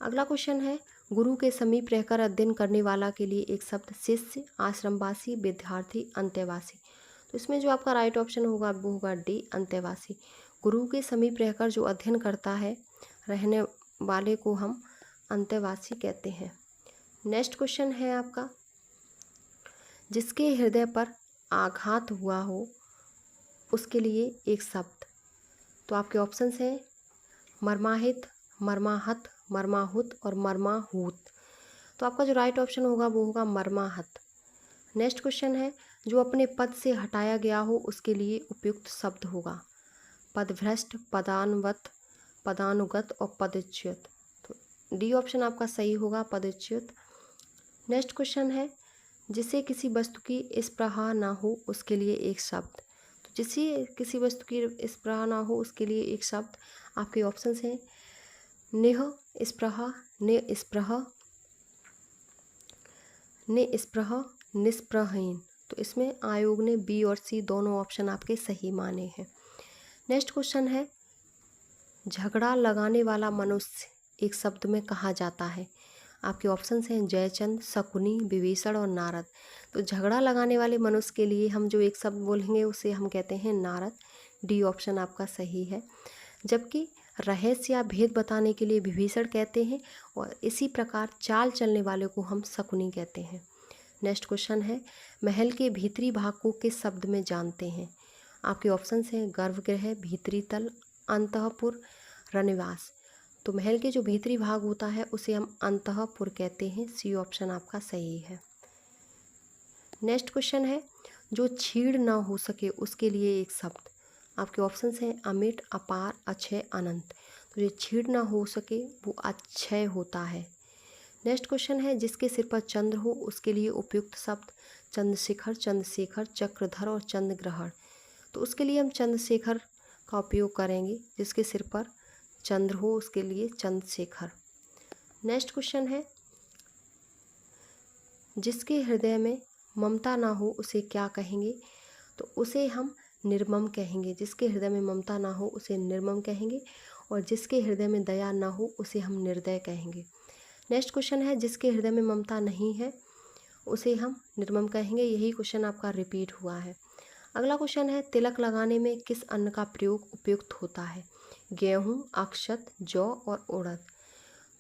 अगला क्वेश्चन है, गुरु के समीप रहकर अध्ययन करने वाला के लिए एक शब्द। शिष्य, आश्रमवासी, विद्यार्थी, अंत्यवासी। तो इसमें जो आपका राइट ऑप्शन होगा वो होगा डी, अंत्यवासी। गुरु के समीप रहकर जो अध्ययन करता है रहने वाले को हम अंत्यवासी कहते हैं। नेक्स्ट क्वेश्चन है आपका, जिसके हृदय पर आघात हुआ हो उसके लिए एक शब्द। तो आपके ऑप्शंस हैं मर्माहित, मर्माहत, मर्माहुत और मर्माहूत। तो आपका जो राइट ऑप्शन होगा वो होगा मर्माहत। नेक्स्ट क्वेश्चन है, जो अपने पद से हटाया गया हो उसके लिए उपयुक्त शब्द होगा। पदभ्रष्ट, पदानुगत, पदानुगत और पदच्युत। तो डी ऑप्शन आपका सही होगा, पदच्युत। नेक्स्ट क्वेश्चन है, जिसे किसी वस्तु की स्पृहा ना हो उसके लिए एक शब्द। तो जिसे किसी वस्तु की स्पृहा ना हो उसके लिए एक शब्द। आपके ऑप्शंस हैं निह स्पृहा, निस्पृह, निस्पृह, निस्पृहीन। तो इसमें आयोग ने बी और सी दोनों ऑप्शन आपके सही माने हैं। नेक्स्ट क्वेश्चन है, झगड़ा लगाने वाला मनुष्य एक शब्द में कहा जाता है। आपके ऑप्शंस हैं जयचंद, शकुनी, विभीषण और नारद। तो झगड़ा लगाने वाले मनुष्य के लिए हम जो एक शब्द बोलेंगे उसे हम कहते हैं नारद। डी ऑप्शन आपका सही है। जबकि रहस्य या भेद बताने के लिए विभीषण कहते हैं, और इसी प्रकार चाल चलने वाले को हम शकुनी कहते हैं। नेक्स्ट क्वेश्चन है, महल के भीतरी भाग को किस शब्द में जानते हैं? आपके ऑप्शंस हैं गर्भगृह, भीतरी तल, अंतःपुर, रनिवास। तो महल के जो भीतरी भाग होता है उसे हम अंतःपुर कहते हैं। सी ऑप्शन आपका सही है। नेक्स्ट क्वेश्चन है, जो छीड़ ना हो सके उसके लिए एक शब्द। आपके ऑप्शंस हैं अमिट, अपार, अक्षय, अनंत। तो जो छीड़ ना हो सके वो अक्षय होता है। नेक्स्ट क्वेश्चन है, जिसके सिर पर चंद्र हो उसके लिए उपयुक्त शब्द। चंद्रशिखर, चंद्रशेखर, चक्रधर और चंद्रग्रहण। तो उसके लिए हम चंद्रशेखर का उपयोग करेंगे, जिसके सिर पर चंद्र हो उसके लिए चंद्रशेखर। नेक्स्ट क्वेश्चन है, जिसके हृदय में ममता ना हो उसे क्या कहेंगे? तो उसे हम निर्मम कहेंगे। जिसके हृदय में ममता ना हो उसे निर्मम कहेंगे, और जिसके हृदय में दया ना हो उसे हम निर्दय कहेंगे। नेक्स्ट क्वेश्चन है, जिसके हृदय में ममता नहीं है उसे हम निर्मम कहेंगे। यही क्वेश्चन आपका रिपीट हुआ है। अगला क्वेश्चन है, तिलक लगाने में किस अन्न का प्रयोग उपयुक्त होता है? गेहूँ, अक्षत, जौ और उड़द।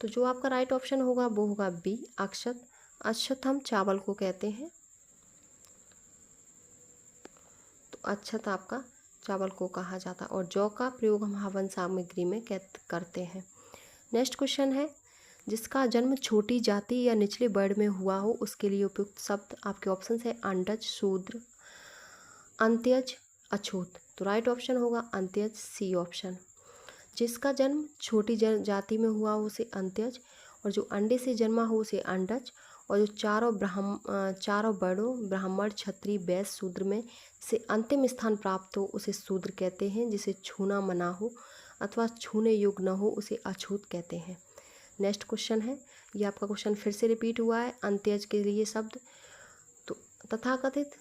तो जो आपका राइट ऑप्शन होगा वो होगा बी, अक्षत। अक्षत हम चावल को कहते हैं, तो अक्षत आपका चावल को कहा जाता है, और जौ का प्रयोग हम हवन सामग्री में करते हैं। नेक्स्ट क्वेश्चन है, जिसका जन्म छोटी जाति या निचले वर्ण में हुआ हो उसके लिए उपयुक्त शब्द आपके ऑप्शन है अंडज, शूद्र, अंत्यज, अछूत। तो राइट ऑप्शन होगा अंत्यज, सी ऑप्शन। जिसका जन्म छोटी जाति में हुआ हो उसे अंत्यज, और जो अंडे से जन्मा हो उसे अंडज, और जो चारों वर्णों ब्राह्मण, क्षत्रिय, वैश्य, शूद्र में से अंतिम स्थान प्राप्त हो उसे शूद्र कहते हैं। जिसे छूना मना हो अथवा छूने योग्य न हो उसे अछूत कहते हैं। नेक्स्ट क्वेश्चन है, ये आपका क्वेश्चन फिर से रिपीट हुआ है, अंत्यज के लिए शब्द। तो तथाकथित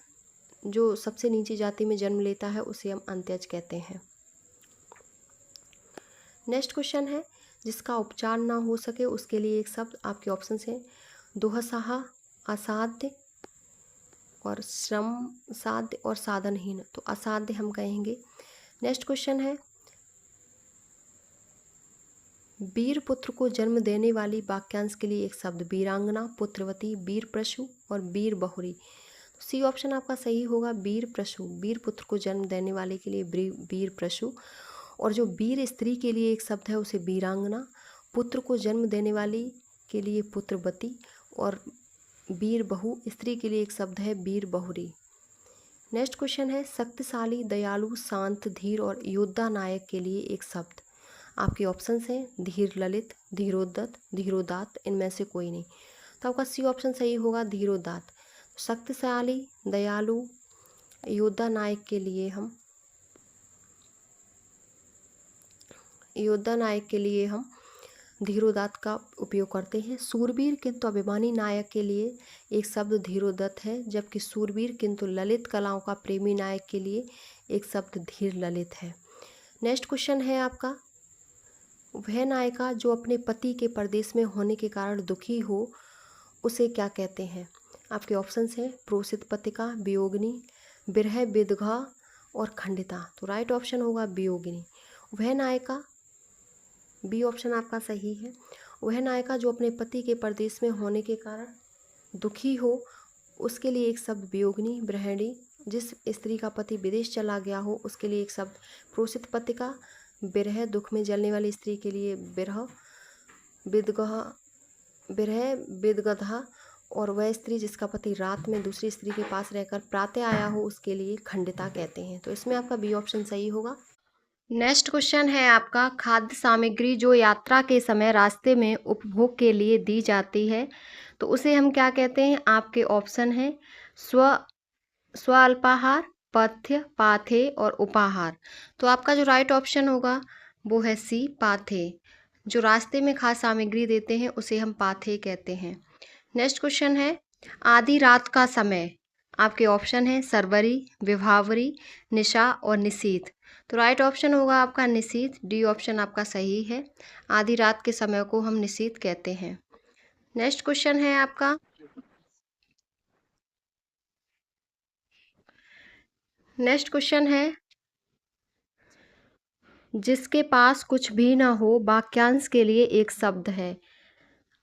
जो सबसे नीची जाति में जन्म लेता है उसे हम अंत्यज कहते हैं। नेक्स्ट क्वेश्चन है, जिसका उपचार ना हो सके उसके लिए एक शब्द आपके ऑप्शन है दुहसाह, असाध्य और श्रम साध्य और साधनहीन। तो असाध्य हम कहेंगे। नेक्स्ट क्वेश्चन है, वीर पुत्र को जन्म देने वाली वाक्यांश के लिए एक शब्द वीरांगना, पुत्रवती, वीर प्रशु और वीर बहुरी। तो सी ऑप्शन आपका सही होगा, वीर प्रशु। वीर पुत्र को जन्म देने वाले के लिए वीर प्रशु, और जो वीर स्त्री के लिए एक शब्द है उसे वीरांगना, पुत्र को जन्म देने वाली के लिए पुत्रवती, और वीर बहु स्त्री के लिए एक शब्द है वीर बहुरी। नेक्स्ट क्वेश्चन है, शक्तिशाली, दयालु, शांत, धीर और योद्धा नायक के लिए एक शब्द आपके ऑप्शंस हैं धीर ललित, धीरोद्धत, धीरोदात, इनमें से कोई नहीं। तो आपका सी ऑप्शन सही होगा, धीरोदात। शक्तिशाली, दयालु, योद्धा नायक के लिए हम धीरोदात का उपयोग करते हैं। सूरवीर किंतु अभिमानी नायक के लिए एक शब्द धीरोदत्त है, जबकि सूरवीर किंतु ललित कलाओं का प्रेमी नायक के लिए एक शब्द धीर ललित है। नेक्स्ट क्वेश्चन है आपका, वह नायिका जो अपने पति के परदेश में होने के कारण दुखी हो उसे क्या कहते हैं? आपके ऑप्शंस हैं प्रोसित पतिका, वियोगिनी, विरह विदघा और खंडिता। तो राइट ऑप्शन होगा वियोगिनी। वह नायिका, बी ऑप्शन आपका सही है। वह नायिका जो अपने पति के परदेश में होने के कारण दुखी हो उसके लिए एक शब्द वियोगिनी, विरहिणी। जिस स्त्री का पति विदेश चला गया हो उसके लिए एक शब्द प्रोसित पतिका, विरह दुख में जलने वाली स्त्री के लिए विरह विदगधा, और वह स्त्री जिसका पति रात में दूसरी स्त्री के पास रहकर प्रातः आया हो उसके लिए खंडिता कहते हैं। तो इसमें आपका बी ऑप्शन सही होगा। नेक्स्ट क्वेश्चन है आपका, खाद्य सामग्री जो यात्रा के समय रास्ते में उपभोग के लिए दी जाती है तो उसे हम क्या कहते हैं? आपके ऑप्शन हैं स्वल्पाहार, पथ्य, पाथे और उपाहार। तो आपका जो राइट ऑप्शन होगा वो है सी, पाथे। जो रास्ते में खाद्य सामग्री देते हैं उसे हम पाथे कहते हैं। नेक्स्ट क्वेश्चन है, आधी रात का समय आपके ऑप्शन है सरवरी, विभावरी, निशा और निशीथ। तो राइट ऑप्शन होगा आपका निशीथ, डी ऑप्शन आपका सही है। आधी रात के समय को हम निशीथ कहते हैं। नेक्स्ट क्वेश्चन है आपका, नेक्स्ट क्वेश्चन है, जिसके पास कुछ भी ना हो वाक्यांश के लिए एक शब्द है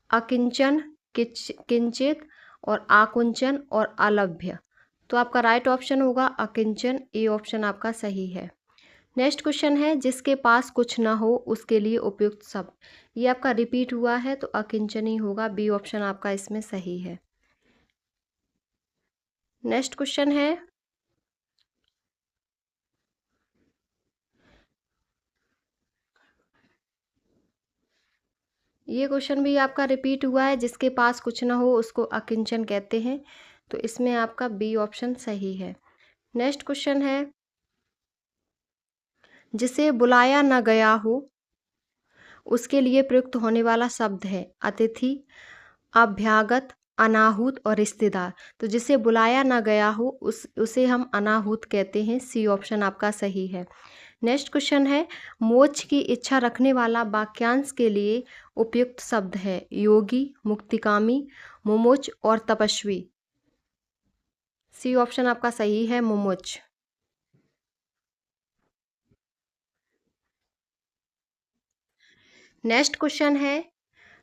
अकिंचन, किंचित और आकुंचन और अलभ्य। तो आपका राइट ऑप्शन होगा अकिंचन, ए ऑप्शन आपका सही है। नेक्स्ट क्वेश्चन है, जिसके पास कुछ ना हो उसके लिए उपयुक्त शब्द, ये आपका रिपीट हुआ है तो अकिंचन ही होगा, बी ऑप्शन आपका इसमें सही है। नेक्स्ट क्वेश्चन है, ये क्वेश्चन भी आपका रिपीट हुआ है, जिसके पास कुछ ना हो उसको अकिंचन कहते हैं। तो इसमें आपका बी ऑप्शन सही है। नेक्स्ट क्वेश्चन है, जिसे बुलाया न गया हो उसके लिए प्रयुक्त होने वाला शब्द है अतिथि, अभ्यागत, अनाहुत और रिश्तेदार। तो जिसे बुलाया ना गया हो उसे हम अनाहुत कहते हैं। सी ऑप्शन आपका सही है। नेक्स्ट क्वेश्चन है, मोक्ष की इच्छा रखने वाला वाक्यांश के लिए उपयुक्त शब्द है योगी, मुक्तिकामी, मुमुच और तपस्वी। सी ऑप्शन आपका सही है, मुमुच। नेक्स्ट क्वेश्चन है,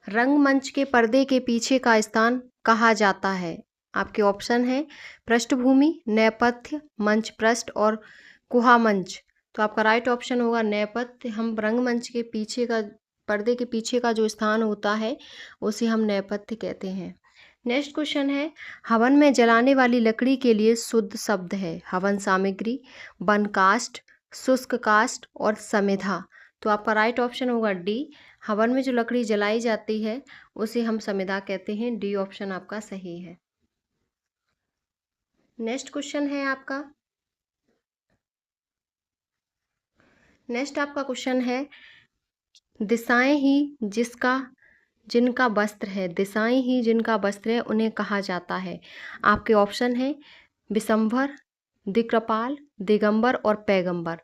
रंगमंच के पर्दे के पीछे का स्थान कहा जाता है। आपके ऑप्शन है पृष्ठभूमि, नेपथ्य, मंच पृष्ठ और कुहा मंच। तो आपका राइट ऑप्शन होगा नेपथ्य। हम रंगमंच के पीछे का, पर्दे के पीछे का जो स्थान होता है उसे हम नेपथ्य कहते हैं। नेक्स्ट क्वेश्चन है, हवन में जलाने वाली लकड़ी के लिए शुद्ध शब्द है हवन सामग्री, वन काष्ठ, शुष्क काष्ठ और समिधा। तो आपका राइट ऑप्शन होगा डी। हवन में जो लकड़ी जलाई जाती है उसे हम समिधा कहते हैं। डी ऑप्शन आपका सही है। नेक्स्ट क्वेश्चन है आपका, नेक्स्ट आपका क्वेश्चन है, दिशाएं ही जिनका वस्त्र है, दिशाएं ही जिनका वस्त्र है उन्हें कहा जाता है। आपके ऑप्शन है विशंभर, दिक्पाल, दिगंबर और पैगंबर।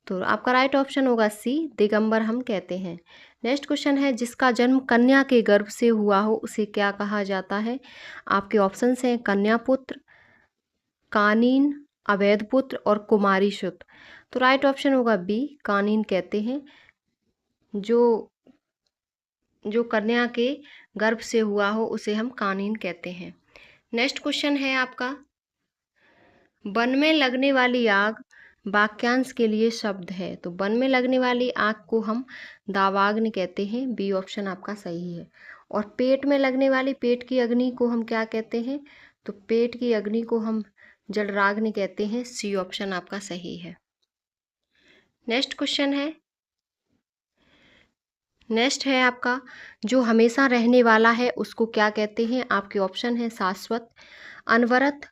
तो आपका राइट ऑप्शन होगा सी, दिगंबर हम कहते हैं। नेक्स्ट क्वेश्चन है, जिसका जन्म कन्या के गर्भ से हुआ हो उसे क्या कहा जाता है। आपके ऑप्शंस हैं कन्यापुत्र, कानीन, अवैध पुत्र और कुमारी सुत। तो राइट ऑप्शन होगा बी, कानीन कहते हैं। जो कन्या के गर्भ से हुआ हो उसे हम कानीन कहते हैं। नेक्स्ट क्वेश्चन है आपका, वन में लगने वाली आग वाक्यांश के लिए शब्द है। तो वन में लगने वाली आग को हम दावाग्नि कहते हैं। बी ऑप्शन आपका सही है। और पेट में लगने वाली, पेट की अग्नि को हम क्या कहते हैं। तो पेट की अग्नि को हम जठराग्नि कहते हैं। सी ऑप्शन आपका सही है। नेक्स्ट क्वेश्चन है, नेक्स्ट है आपका, जो हमेशा रहने वाला है उसको क्या कहते हैं। आपके ऑप्शन है शाश्वत, अनवरत,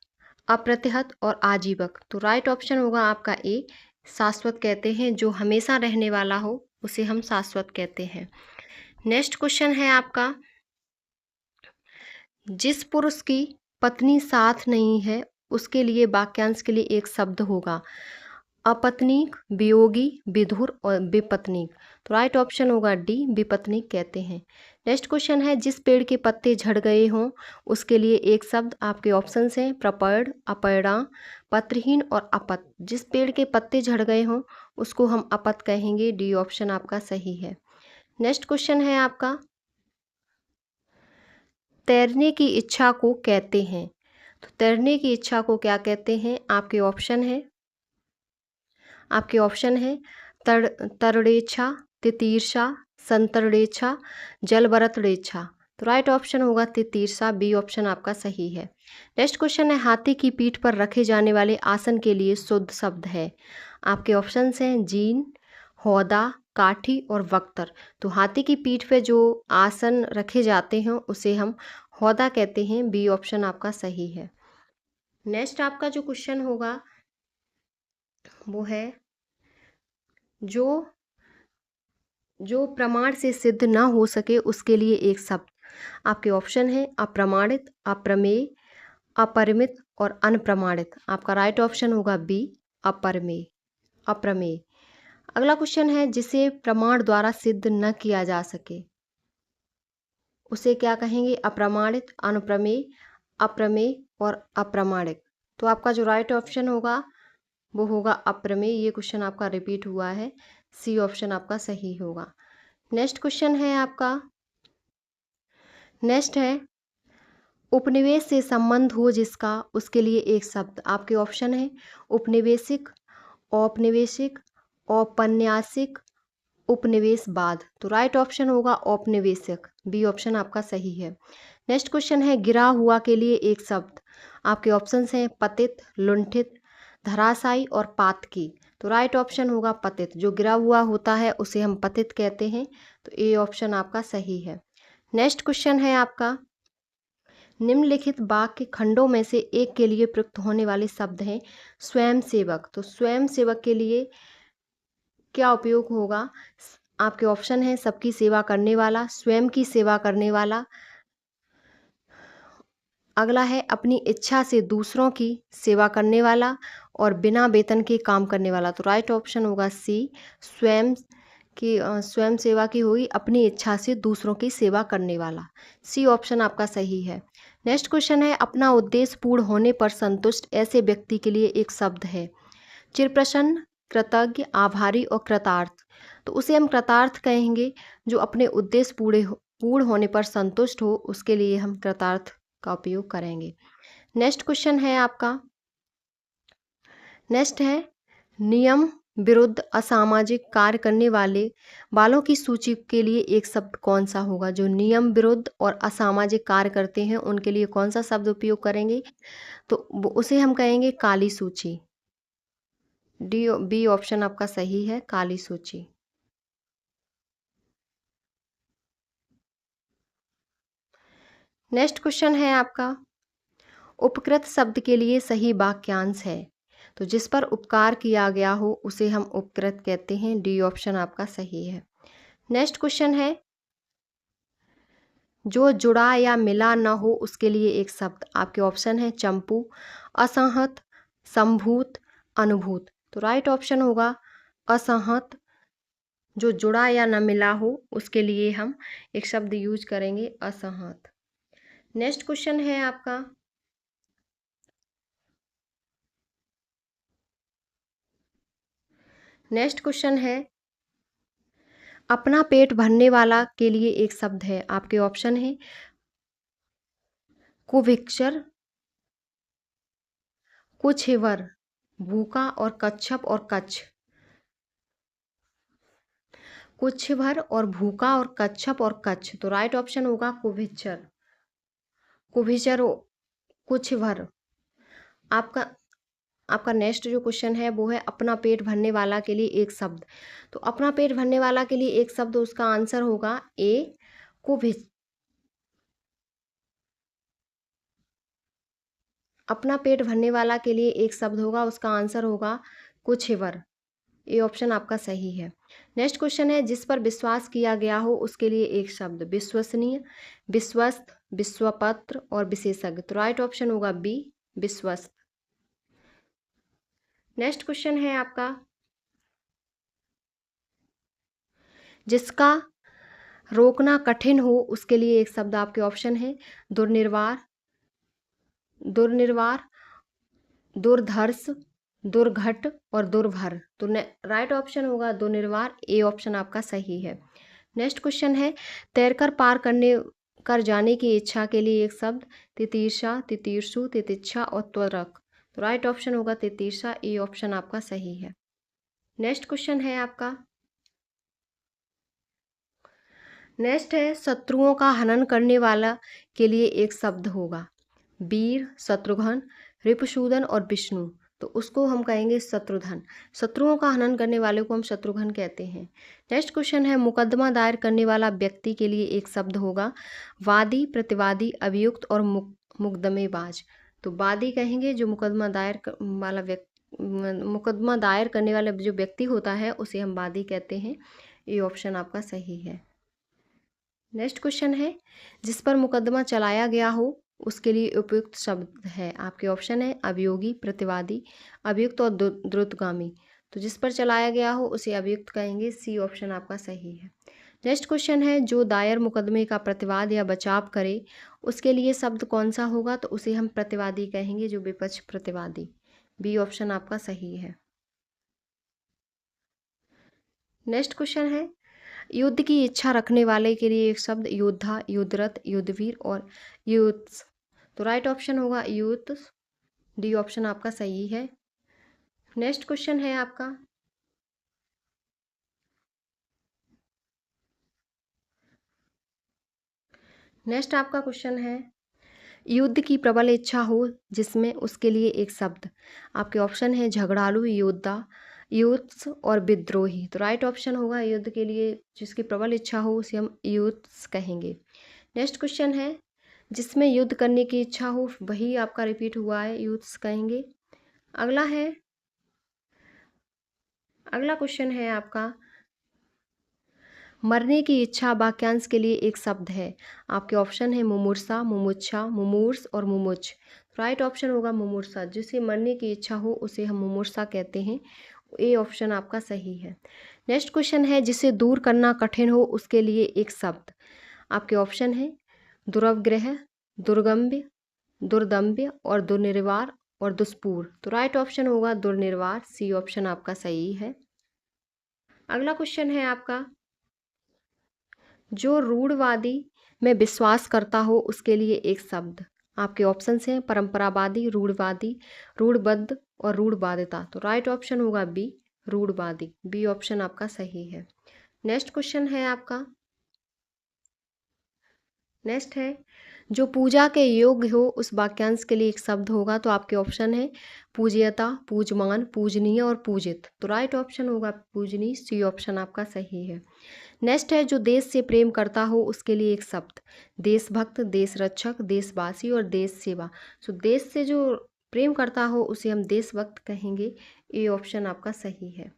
अप्रतिहत और आजीवक। तो राइट ऑप्शन होगा आपका ए, शाश्वत कहते हैं। जो हमेशा रहने वाला हो उसे हम शाश्वत कहते हैं। नेक्स्ट क्वेश्चन है आपका, जिस पुरुष की पत्नी साथ नहीं है उसके लिए वाक्यांश के लिए एक शब्द होगा अपत्नीक, वियोगी, विधुर और विपत्नीक। तो राइट ऑप्शन होगा डी, विपत्नीक कहते हैं। नेक्स्ट क्वेश्चन है, जिस पेड़ के पत्ते झड़ गए हों उसके लिए एक शब्द। आपके ऑप्शंस हैं प्रपर्ण, अपैड़ा, पत्रहीन और अपत। जिस पेड़ के पत्ते झड़ गए हों उसको हम अपत कहेंगे। डी ऑप्शन आपका सही है। नेक्स्ट क्वेश्चन है आपका, तैरने की इच्छा को कहते हैं। तो तैरने की इच्छा को क्या कहते हैं। आपके ऑप्शन है तरणेच्छा, तितीर्षा, संतरणेच्छा, जलवरतड़ेच्छा। तो राइट ऑप्शन होगा तितीर्षा। बी ऑप्शन आपका सही है। नेक्स्ट क्वेश्चन है, हाथी की पीठ पर रखे जाने वाले आसन के लिए शुद्ध शब्द है। आपके ऑप्शंस हैं जीन, हौदा, काठी और वक्तर। तो हाथी की पीठ पे जो आसन रखे जाते हैं उसे हम हौदा कहते हैं। बी ऑप्शन आपका सही है। नेक्स्ट आपका जो क्वेश्चन होगा वो है, जो प्रमाण से सिद्ध ना हो सके उसके लिए एक शब्द। आपके ऑप्शन है अप्रमाणित, अप्रमेय, अपरिमित और अनप्रमाणित। आपका राइट ऑप्शन होगा बी, अपरमेय, अप्रमेय। अगला क्वेश्चन है, जिसे प्रमाण द्वारा सिद्ध न किया जा सके उसे क्या कहेंगे। अप्रमाणित, अनुप्रमेय, अप्रमेय और अप्रमाणिक। तो आपका जो राइट ऑप्शन होगा वो होगा अप्रमेय। ये क्वेश्चन आपका रिपीट हुआ है। सी ऑप्शन आपका सही होगा। नेक्स्ट क्वेश्चन है आपका, नेक्स्ट है, उपनिवेश से संबंध हो जिसका उसके लिए एक शब्द। आपके ऑप्शन है उपनिवेशिक, औपनिवेशिक, औपन्यासिक, उपनिवेशवाद। तो राइट ऑप्शन होगा औपनिवेशिक। बी ऑप्शन आपका सही है। नेक्स्ट क्वेश्चन है, गिरा हुआ के लिए एक शब्द। आपके ऑप्शंस हैं पतित, लुंठित, धराशायी और पातकी। तो राइट ऑप्शन होगा पतित। जो गिरा हुआ होता है उसे हम पतित कहते हैं। तो ए ऑप्शन आपका सही है। नेक्स्ट क्वेश्चन है आपका, निम्नलिखित वाक्य खंडों में से एक के लिए प्रयुक्त होने वाले शब्द हैं स्वयंसेवक। तो स्वयंसेवक के लिए क्या उपयोग होगा? आपके ऑप्शन हैं सबकी सेवा करने वाला, स्वयं की सेवा करने वाला, अगला है अपनी इच्छा से दूसरों की सेवा करने वाला और बिना वेतन के काम करने वाला। तो राइट ऑप्शन होगा सी, स्वयं सेवा की होगी अपनी इच्छा से दूसरों की सेवा करने वाला। सी ऑप्शन आपका सही है। नेक्स्ट क्वेश्चन है अपना उद्देश्य पूर्ण होने पर संतुष्ट ऐसे व्यक्ति के लिए एक शब्द है चिरप्रसन्न, कृतज्ञ, आभारी और कृतार्थ। तो उसे हम कृतार्थ कहेंगे। जो अपने उद्देश्य पूर्ण होने पर संतुष्ट हो उसके लिए हम कृतार्थ का उपयोग करेंगे। नेक्स्ट क्वेश्चन है आपका, नेक्स्ट है नियम विरुद्ध असामाजिक कार्य करने वालों की सूची के लिए एक शब्द कौन सा होगा? जो नियम विरुद्ध और असामाजिक कार्य करते हैं उनके लिए कौन सा शब्द उपयोग करेंगे? तो उसे हम कहेंगे काली सूची। बी ऑप्शन आपका सही है, काली सूची। नेक्स्ट क्वेश्चन है आपका उपकृत शब्द के लिए सही वाक्यांश है। तो जिस पर उपकार किया गया हो उसे हम उपकृत कहते हैं। डी ऑप्शन आपका सही है। नेक्स्ट क्वेश्चन है जो जुड़ा या मिला न हो उसके लिए एक शब्द। आपके ऑप्शन है चंपू, असंहत, संभूत, अनुभूत। तो राइट ऑप्शन होगा असंहत। जो जुड़ा या न मिला हो उसके लिए हम एक शब्द यूज करेंगे असंहत। नेक्स्ट क्वेश्चन है आपका नेक्स्ट क्वेश्चन है अपना पेट भरने वाला के लिए एक शब्द है। आपके ऑप्शन है कुभिक्षर, कुछेवर, भूखा और कच्छप और कच्छ। कुछभर और भूखा और कच्छप और कच्छ। तो राइट ऑप्शन होगा कुभिक्षर। कुभिक्षर, कुछभर। आपका नेक्स्ट जो क्वेश्चन है वो है अपना पेट भरने वाला के लिए एक शब्द। तो अपना पेट भरने वाला के लिए एक शब्द उसका आंसर होगा ए कुभिच। अपना पेट भरने वाला के लिए एक शब्द होगा उसका आंसर होगा कुछेवर। ये ऑप्शन आपका सही है। नेक्स्ट क्वेश्चन है जिस पर विश्वास किया गया हो उसके लिए एक शब्द। विश्वसनीय, विश्वस्त, विश्वपत्र और विशेषज्ञ। तो राइट ऑप्शन होगा बी विश्वस्त। नेक्स्ट क्वेश्चन है आपका जिसका रोकना कठिन हो उसके लिए एक शब्द। आपके ऑप्शन है दुर्निवार, दुर्निवार, दुर्धर्ष, दुर्घट और दुर्भर। तो राइट ऑप्शन होगा दुर्निवार। ए ऑप्शन आपका सही है। नेक्स्ट क्वेश्चन है तैरकर पार कर जाने की इच्छा के लिए एक शब्द। तितीर्षा, तितीर्षु, तितिक्षा और त्वरक। तो राइट ऑप्शन होगा तितीर्षा। ए ऑप्शन आपका सही है। नेक्स्ट क्वेश्चन है आपका नेक्स्ट है शत्रुओं का हनन करने वाला के लिए एक शब्द होगा। वीर, शत्रुघ्न, रिपुसूदन और विष्णु। तो उसको हम कहेंगे शत्रुघ्न। शत्रुओं का हनन करने वाले को हम शत्रुघ्न कहते हैं। नेक्स्ट क्वेश्चन है मुकदमा दायर करने वाला व्यक्ति के लिए एक शब्द होगा। वादी, प्रतिवादी, अभियुक्त और मुकदमेबाज। तो वादी कहेंगे जो मुकदमा दायर करने वाला जो व्यक्ति होता है उसे हम वादी कहते हैं। ये ऑप्शन आपका सही है। नेक्स्ट क्वेश्चन है जिस पर मुकदमा चलाया गया हो उसके लिए उपयुक्त शब्द है। आपके ऑप्शन है अभियोगी, प्रतिवादी, अभियुक्त और द्रुतगामी। तो जिस पर चलाया गया हो उसे अभियुक्त कहेंगे। सी ऑप्शन आपका सही है। नेक्स्ट क्वेश्चन है जो दायर मुकदमे का प्रतिवाद या बचाव करे उसके लिए शब्द कौन सा होगा? तो उसे हम प्रतिवादी कहेंगे, जो विपक्ष प्रतिवादी। बी ऑप्शन आपका सही है। नेक्स्ट क्वेश्चन है युद्ध की इच्छा रखने वाले के लिए एक शब्द। योद्धा, युद्धरत, युद्धवीर और यूथ्स। तो राइट ऑप्शन होगा यूथ। डी ऑप्शन आपका सही है। नेक्स्ट क्वेश्चन है आपका नेक्स्ट आपका क्वेश्चन है युद्ध की प्रबल इच्छा हो जिसमें उसके लिए एक शब्द। आपके ऑप्शन है झगड़ालू, योद्धा, यूथ्स और विद्रोही। तो राइट ऑप्शन होगा युद्ध के लिए जिसकी प्रबल इच्छा हो उसे हम यूथ्स कहेंगे। नेक्स्ट क्वेश्चन है जिसमें युद्ध करने की इच्छा हो, वही आपका रिपीट हुआ है, यूथ्स कहेंगे। अगला क्वेश्चन है आपका, मरने की इच्छा वाक्यांश के लिए एक शब्द है। आपके ऑप्शन है मुमूर्षा, मुमुक्षा, मुमूर्ष और मुमुच। राइट ऑप्शन होगा मुमूर्षा। जिसे मरने की इच्छा हो उसे हम मुमूर्षा कहते हैं। ए ऑप्शन आपका सही है। नेक्स्ट क्वेश्चन है, जिसे दूर करना कठिन हो उसके लिए एक शब्द। आपके ऑप्शन है दुर्वग्रह, दुर्गम्य, दुर्दम्य और दुर्निवार और दुष्पूर। तो राइट ऑप्शन होगा दुर्निवार। सी ऑप्शन आपका सही है। अगला क्वेश्चन है आपका, जो रूढ़वादी में विश्वास करता हो उसके लिए एक शब्द। आपके ऑप्शंस हैं परंपरावादी, रूढ़वादी, रूढ़बद्ध और रूढ़वादिता। तो राइट ऑप्शन होगा बी, रूढ़वादी। बी ऑप्शन आपका सही है। नेक्स्ट क्वेश्चन है आपका, नेक्स्ट है, जो पूजा के योग्य हो उस वाक्यांश के लिए एक शब्द होगा। तो आपके ऑप्शन है पूज्यता, पूजमान, पूजनीय और पूजित। तो राइट ऑप्शन होगा पूजनीय। सी ऑप्शन आपका सही है। नेक्स्ट है, जो देश से प्रेम करता हो उसके लिए एक शब्द। देशभक्त, देश रक्षक, देशवासी और देश सेवा। सो देश से जो प्रेम करता हो उसे हम देशभक्त कहेंगे। ए ऑप्शन आपका सही है।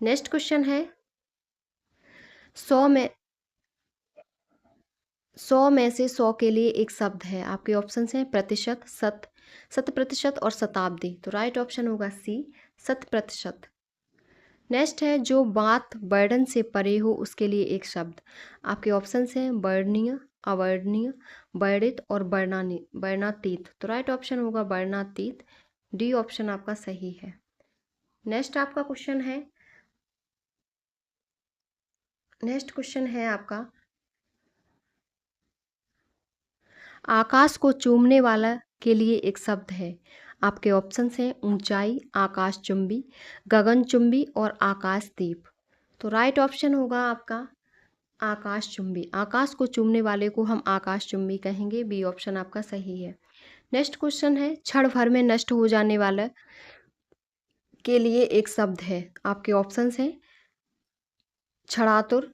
नेक्स्ट क्वेश्चन है, 100 में से 100 के लिए एक शब्द है। आपके ऑप्शन हैं प्रतिशत, शत, 100% और शताब्दी। तो राइट ऑप्शन होगा सी, 100%। नेक्स्ट है, जो बात वर्णन से परे हो उसके लिए एक शब्द। आपके ऑप्शन हैं वर्णनीय, अवर्णनीय, वर्णित और वर्णातीत। तो राइट ऑप्शन होगा वर्णातीत। डी ऑप्शन आपका सही है। नेक्स्ट क्वेश्चन है आपका, आकाश को चूमने वाला के लिए एक शब्द है। आपके ऑप्शंस हैं ऊंचाई, आकाशचुंबी, गगनचुंबी और आकाशदीप। तो राइट ऑप्शन होगा आपका आकाशचुंबी। आकाश को चूमने वाले को हम आकाशचुंबी कहेंगे। बी ऑप्शन आपका सही है। नेक्स्ट क्वेश्चन है, क्षण भर में नष्ट हो जाने वाला के लिए एक शब्द है। आपके ऑप्शंस हैं क्षणातुर,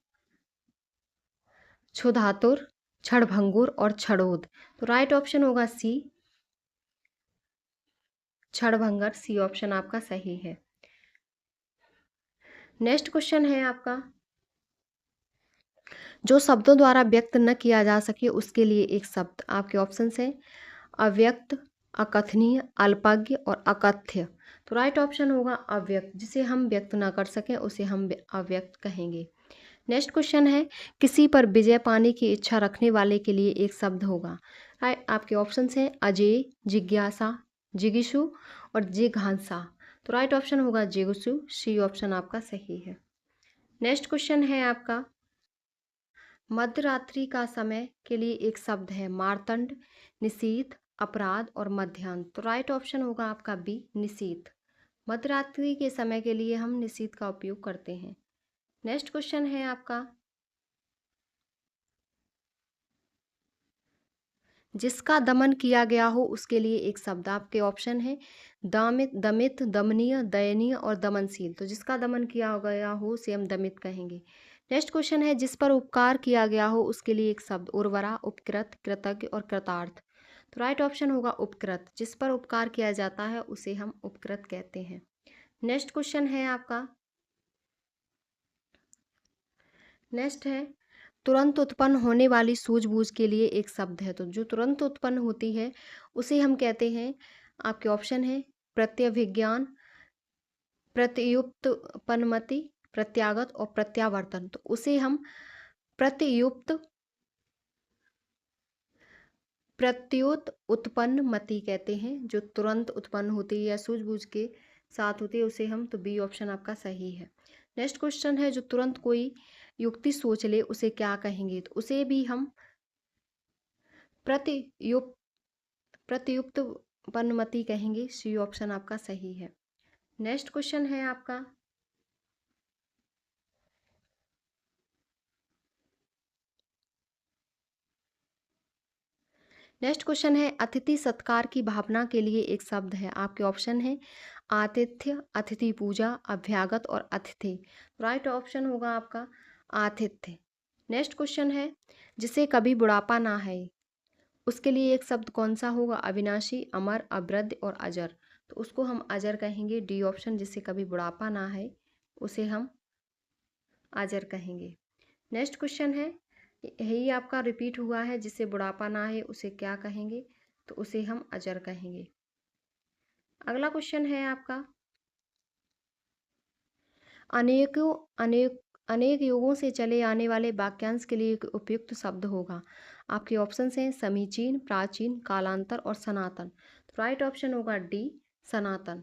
क्षुधातुर, क्षणभंगुर और क्षणोद। तो राइट ऑप्शन होगा सी, क्षणभंगर। सी ऑप्शन आपका सही है। नेक्स्ट क्वेश्चन है आपका, जो शब्दों द्वारा व्यक्त न किया जा सके उसके लिए एक शब्द। आपके ऑप्शन हैं अव्यक्त, अकथनीय, अल्पज्ञ और अकथ्य। तो राइट ऑप्शन होगा अव्यक्त। जिसे हम व्यक्त ना कर सकें उसे हम अव्यक्त कहेंगे। नेक्स्ट क्वेश्चन है, किसी पर विजय पाने की इच्छा रखने वाले के लिए एक शब्द होगा। आपके ऑप्शन हैं अजेय, जिज्ञासा, जिगीषु और जिघांसा। तो राइट ऑप्शन होगा जिगीषु। सी ऑप्शन आपका सही है। नेक्स्ट क्वेश्चन है आपका, मध्यरात्रि का समय के लिए एक शब्द है। मार्तंड, निशीथ, अपराध और मध्याह्न। तो राइट ऑप्शन होगा आपका बी, निशीथ। मध्यरात्रि के समय के लिए हम निशीथ का उपयोग करते हैं। नेक्स्ट क्वेश्चन है आपका, जिसका दमन किया गया हो उसके लिए एक शब्द। आपके ऑप्शन है दामित, दमित, दमनीय, दयनीय और दमनशील। तो जिसका दमन किया गया हो उसे हम दमित कहेंगे। नेक्स्ट क्वेश्चन है, जिस पर उपकार किया गया हो उसके लिए एक शब्द। उर्वरा, उपकृत, कृतज्ञ और कृतार्थ। तो राइट ऑप्शन होगा उपकृत। जिस पर उपकार किया जाता है उसे हम उपकृत कहते हैं। नेक्स्ट क्वेश्चन है आपका, नेक्स्ट है, तुरंत उत्पन्न होने वाली सूझबूझ के लिए एक शब्द है। तो जो तुरंत उत्पन्न होती है उसे हम कहते हैं, आपके ऑप्शन है प्रत्यभिज्ञान, प्रत्युत्पन्नमति, प्रत्यागत और प्रत्यावर्तन। तो उसे हम प्रत्युत उत्पन्न मति कहते हैं। जो तुरंत उत्पन्न होती है या सूझबूझ के साथ होती है उसे हम, तो बी ऑप्शन आपका सही है। नेक्स्ट क्वेश्चन है, जो तुरंत कोई युक्ति सोच ले उसे क्या कहेंगे। तो उसे भी हम प्रत्युत्पन्नमति कहेंगे। सी ऑप्शन आपका सही है। नेक्स्ट क्वेश्चन है आपका, नेक्स्ट क्वेश्चन है, अतिथि सत्कार की भावना के लिए एक शब्द है। आपके ऑप्शन है आतिथ्य, अतिथि पूजा, अभ्यागत और अतिथि। राइट ऑप्शन होगा आपका आतिथ्य। नेक्स्ट क्वेश्चन है, जिसे कभी बुढ़ापा ना है उसके लिए एक शब्द कौन सा होगा? अविनाशी, अमर, अवृद्ध और अजर। तो उसको हम अजर कहेंगे। डी ऑप्शन, जिससे कभी बुढ़ापा ना है उसे हम अजर कहेंगे। नेक्स्ट क्वेश्चन है, यही आपका रिपीट हुआ है, जिससे बुढ़ापा ना है उसे क्या कहेंगे? तो उसे हम अजर कहेंगे। अगला क्वेश्चन है आपका, अनेकों अनेक अनेक युगों से चले आने वाले वाक्यांश के लिए एक उपयुक्त शब्द होगा। आपके ऑप्शन हैं समीचीन, प्राचीन, कालांतर और सनातन। तो राइट ऑप्शन होगा डी, सनातन।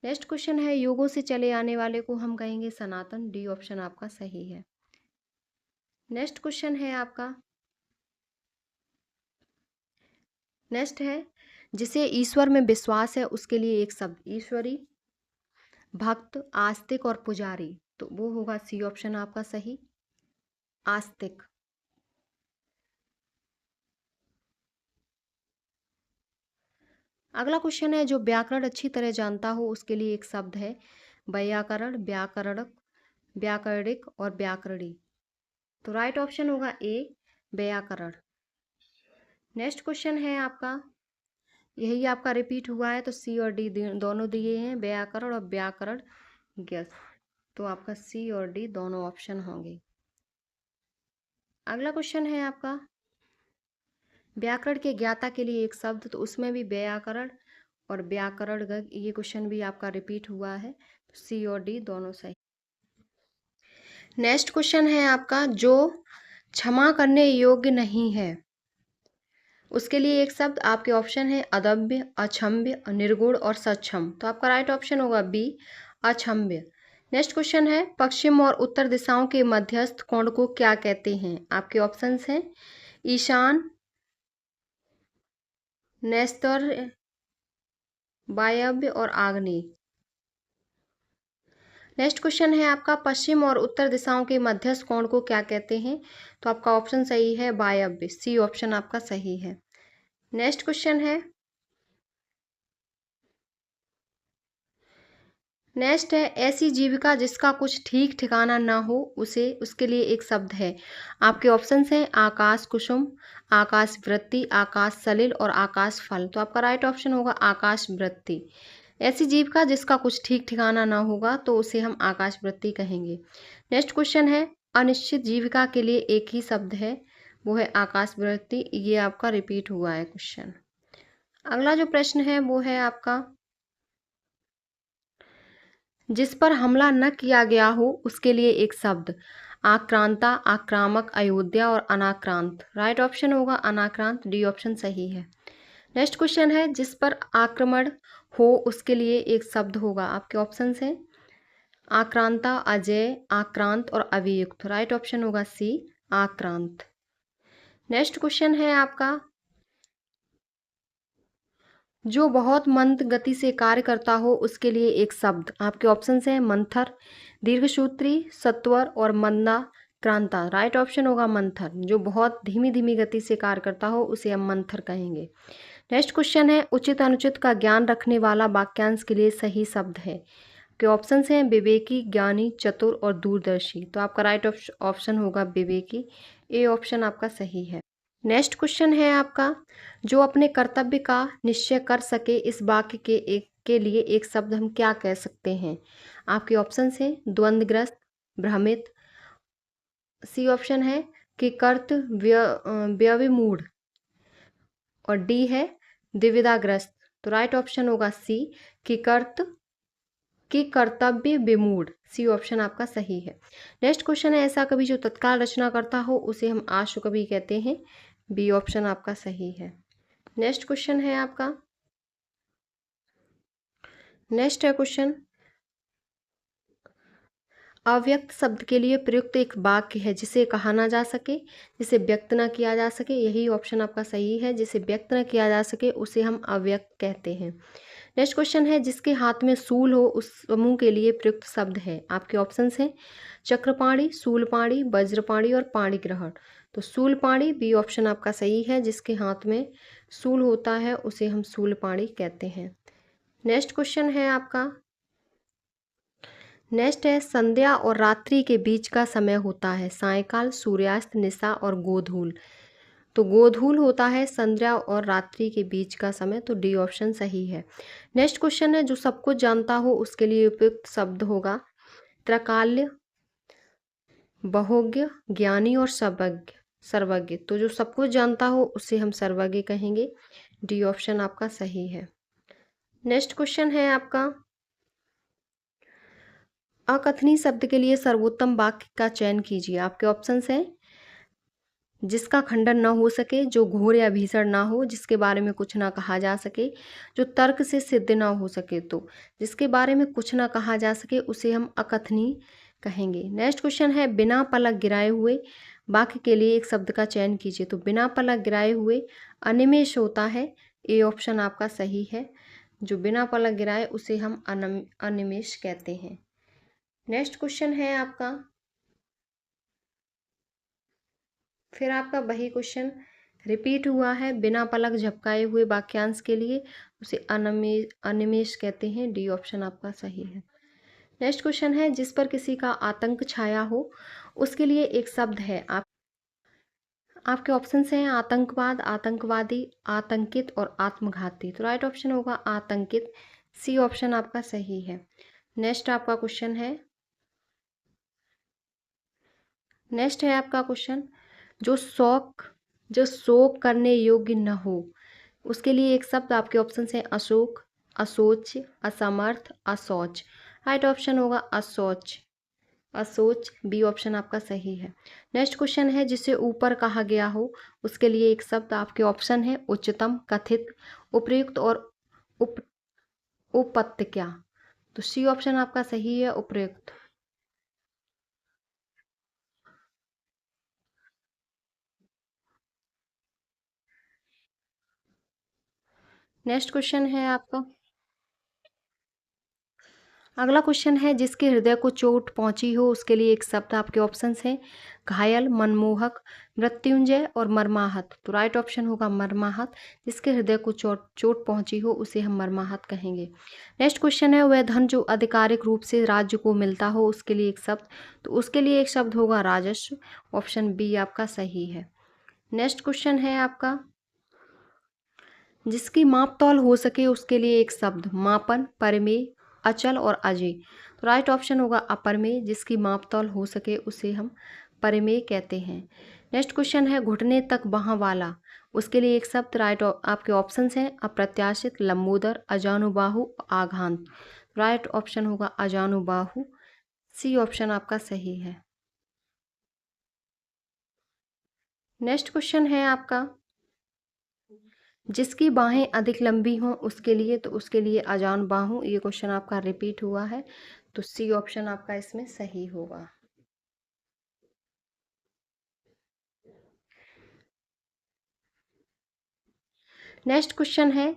नेक्स्ट क्वेश्चन है, युगों से चले आने वाले को हम कहेंगे सनातन। डी ऑप्शन आपका सही है। नेक्स्ट क्वेश्चन है आपका, नेक्स्ट है, जिसे ईश्वर में विश्वास है उसके लिए एक शब्द। ईश्वरी, भक्त, आस्तिक और पुजारी। तो वो होगा सी ऑप्शन आपका सही, आस्तिक। अगला क्वेश्चन है, जो व्याकरण अच्छी तरह जानता हो उसके लिए एक शब्द है। वैयाकरण, व्याकरणक, व्याकरणिक और व्याकरणी। तो राइट ऑप्शन होगा ए, व्याकरण। नेक्स्ट क्वेश्चन है आपका, यही आपका रिपीट हुआ है, तो सी और डी दोनों दिए हैं, व्याकरण और व्याकरण गेस। तो आपका सी और डी दोनों ऑप्शन होंगे। अगला क्वेश्चन है आपका, व्याकरण के ज्ञाता के लिए एक शब्द। तो उसमें भी व्याकरण और व्याकरण, ये क्वेश्चन भी आपका रिपीट हुआ है। तो सी और डी दोनों सही। नेक्स्ट क्वेश्चन है आपका, जो क्षमा करने योग्य नहीं है उसके लिए एक शब्द। आपके ऑप्शन है अदम्य, अक्षम्य, निर्गुण और सक्षम। तो आपका राइट ऑप्शन होगा बी, अक्षम्य। नेक्स्ट क्वेश्चन है, पश्चिम और उत्तर दिशाओं के मध्यस्थ कोण को क्या कहते हैं? आपके ऑप्शंस हैं ईशान, नेस्तुर, वायव्य और आग्नेय। नेक्स्ट क्वेश्चन है आपका, पश्चिम और उत्तर दिशाओं के मध्यस्थ कोण को क्या कहते हैं? तो आपका ऑप्शन सही है वायव्य। सी ऑप्शन आपका सही है। नेक्स्ट क्वेश्चन है, नेक्स्ट है, ऐसी जीविका जिसका कुछ ठीक ठिकाना ना हो उसे, उसके लिए एक शब्द है। आपके ऑप्शंस हैं आकाश कुसुम, आकाश वृत्ति, आकाश सलिल और आकाश फल। तो आपका राइट ऑप्शन होगा आकाश वृत्ति। ऐसी जीविका जिसका कुछ ठीक ठिकाना ना होगा तो उसे हम आकाश वृत्ति कहेंगे। नेक्स्ट क्वेश्चन है, अनिश्चित जीविका के लिए एक ही शब्द है, वो है आकाश वृत्ति। ये आपका रिपीट हुआ है क्वेश्चन। अगला जो प्रश्न है वो है आपका, जिस पर हमला न किया गया हो उसके लिए एक शब्द। आक्रांता, आक्रामक, अयोध्या और अनाक्रांत। राइट ऑप्शन होगा अनाक्रांत। डी ऑप्शन सही है। नेक्स्ट क्वेश्चन है, जिस पर आक्रमण हो उसके लिए एक शब्द होगा। आपके ऑप्शन हैं आक्रांता, अजय, आक्रांत और अभियुक्त। राइट ऑप्शन होगा सी, आक्रांत। नेक्स्ट क्वेश्चन है आपका, जो बहुत मंद गति से कार्य करता हो उसके लिए एक शब्द। आपके ऑप्शंस हैं मंथर, दीर्घसूत्री, सत्वर और मंदा क्रांता। राइट ऑप्शन होगा मंथर। जो बहुत धीमी धीमी गति से कार्य करता हो उसे हम मंथर कहेंगे। नेक्स्ट क्वेश्चन है, उचित अनुचित का ज्ञान रखने वाला वाक्यांश के लिए सही शब्द है। आपके ऑप्शंस हैं विवेकी, ज्ञानी, चतुर और दूरदर्शी। तो आपका राइट ऑप्शन होगा विवेकी। ए ऑप्शन आपका सही है। नेक्स्ट क्वेश्चन है आपका, जो अपने कर्तव्य का निश्चय कर सके इस वाक्य के लिए एक शब्द हम क्या कह सकते हैं? आपके ऑप्शंस हैं द्वंद्वग्रस्त, भ्रमित। सी ऑप्शन है कि कर्त व्यविमूढ़ और डी है द्विविधाग्रस्त। तो राइट ऑप्शन होगा सी, कि कर्तव्य विमूढ़। सी ऑप्शन आपका सही है। नेक्स्ट क्वेश्चन है, ऐसा कवि जो तत्काल रचना करता हो उसे हम आशु कवि कहते हैं। बी ऑप्शन आपका सही है। नेक्स्ट क्वेश्चन है आपका, नेक्स्ट है क्वेश्चन, अव्यक्त शब्द के लिए प्रयुक्त एक वाक्य है जिसे कहा ना जा सके, जिसे व्यक्त ना किया जा सके। यही ऑप्शन आपका सही है, जिसे व्यक्त ना किया जा सके उसे हम अव्यक्त कहते हैं। नेक्स्ट क्वेश्चन है, जिसके हाथ में सूल हो उस समूह के लिए प्रयुक्त शब्द है। आपके ऑप्शंस हैं चक्रपाणी, शूलपाणी, वज्रपाणी और पाणिग्रहण। तो शूलपाणी बी ऑप्शन आपका सही है, जिसके हाथ में सूल होता है उसे हम शूलपाणी कहते हैं। नेक्स्ट क्वेश्चन है आपका, नेक्स्ट है, संध्या और रात्रि के बीच का समय होता है सायंकाल, सूर्यास्त, निशा और गोधूल। तो गोधूल होता है संध्या और रात्रि के बीच का समय, तो डी ऑप्शन सही है। नेक्स्ट क्वेश्चन है, जो सब कुछ जानता हो उसके लिए उपयुक्त शब्द होगा त्रकाल्य, बहुज्ञ, ज्ञानी और सर्वज्ञ। सर्वज्ञ, तो जो सब कुछ जानता हो उसे हम सर्वज्ञ कहेंगे। डी ऑप्शन आपका सही है। नेक्स्ट क्वेश्चन है आपका, अकथनीय शब्द के लिए सर्वोत्तम वाक्य का चयन कीजिए। आपके ऑप्शंस हैं जिसका खंडन न हो सके, जो घोर या भीषण ना हो, जिसके बारे में कुछ ना कहा जा सके, जो तर्क से सिद्ध ना हो सके। तो जिसके बारे में कुछ ना कहा जा सके उसे हम अकथनीय कहेंगे। नेक्स्ट क्वेश्चन है, बिना पलक गिराए हुए वाक्य के लिए एक शब्द का चयन कीजिए। तो बिना पलक गिराए हुए अनिमेष होता है, ए ऑप्शन आपका सही है। जो बिना पलक गिराए उसे हम अनिमेष कहते हैं। नेक्स्ट क्वेश्चन है आपका, फिर आपका वही क्वेश्चन रिपीट हुआ है, बिना पलक झपकाए हुए वाक्यांश के लिए उसे अनिमेष कहते हैं। डी ऑप्शन आपका सही है। नेक्स्ट क्वेश्चन है, जिस पर किसी का आतंक छाया हो उसके लिए एक शब्द है। आपके ऑप्शन हैं आतंकवाद, आतंकवादी, आतंकित और आत्मघाती। तो राइट ऑप्शन होगा आतंकित, सी ऑप्शन आपका सही है। नेक्स्ट आपका क्वेश्चन है, नेक्स्ट है आपका क्वेश्चन, जो शोक करने योग्य न हो उसके लिए एक शब्द। आपके ऑप्शन हैं अशोक, अशोच, असमर्थ, अशौच। राइट ऑप्शन होगा अशौच, अशोच, बी ऑप्शन आपका सही है। नेक्स्ट क्वेश्चन है, जिसे ऊपर कहा गया हो उसके लिए एक शब्द। आपके ऑप्शन है उच्चतम, कथित, उपयुक्त और उप उपत्यका। तो सी ऑप्शन आपका सही है, उपयुक्त। नेक्स्ट क्वेश्चन है आपका, अगला क्वेश्चन है, जिसके हृदय को चोट पहुंची हो उसके लिए एक शब्द। आपके ऑप्शंस हैं घायल, मनमोहक, मृत्युंजय और मर्माहत। तो राइट ऑप्शन होगा मर्माहत, जिसके हृदय को चोट पहुंची हो उसे हम मर्माहत कहेंगे। नेक्स्ट क्वेश्चन है, वह धन जो आधिकारिक रूप से राज्य को मिलता हो उसके लिए एक शब्द। तो उसके लिए एक शब्द होगा राजस्व, ऑप्शन बी आपका सही है। नेक्स्ट क्वेश्चन है आपका, जिसकी माप तौल हो सके उसके लिए एक शब्द। मापन, परिमेय, अचल और अजेय। तो राइट ऑप्शन होगा अपरमेय, जिसकी माप तौल हो सके उसे हम परिमेय कहते हैं। नेक्स्ट क्वेश्चन है, घुटने तक बाह वाला उसके लिए एक शब्द। राइट आपके ऑप्शंस हैं अप्रत्याशित, लंबोदर, अजानुबाहु, आघात। राइट ऑप्शन होगा अजानुबाहु, सी ऑप्शन आपका सही है। नेक्स्ट क्वेश्चन है आपका, जिसकी बाहें अधिक लंबी हों उसके लिए। तो उसके लिए अजान बाहु, ये क्वेश्चन आपका रिपीट हुआ है, तो सी ऑप्शन आपका इसमें सही होगा। नेक्स्ट क्वेश्चन है,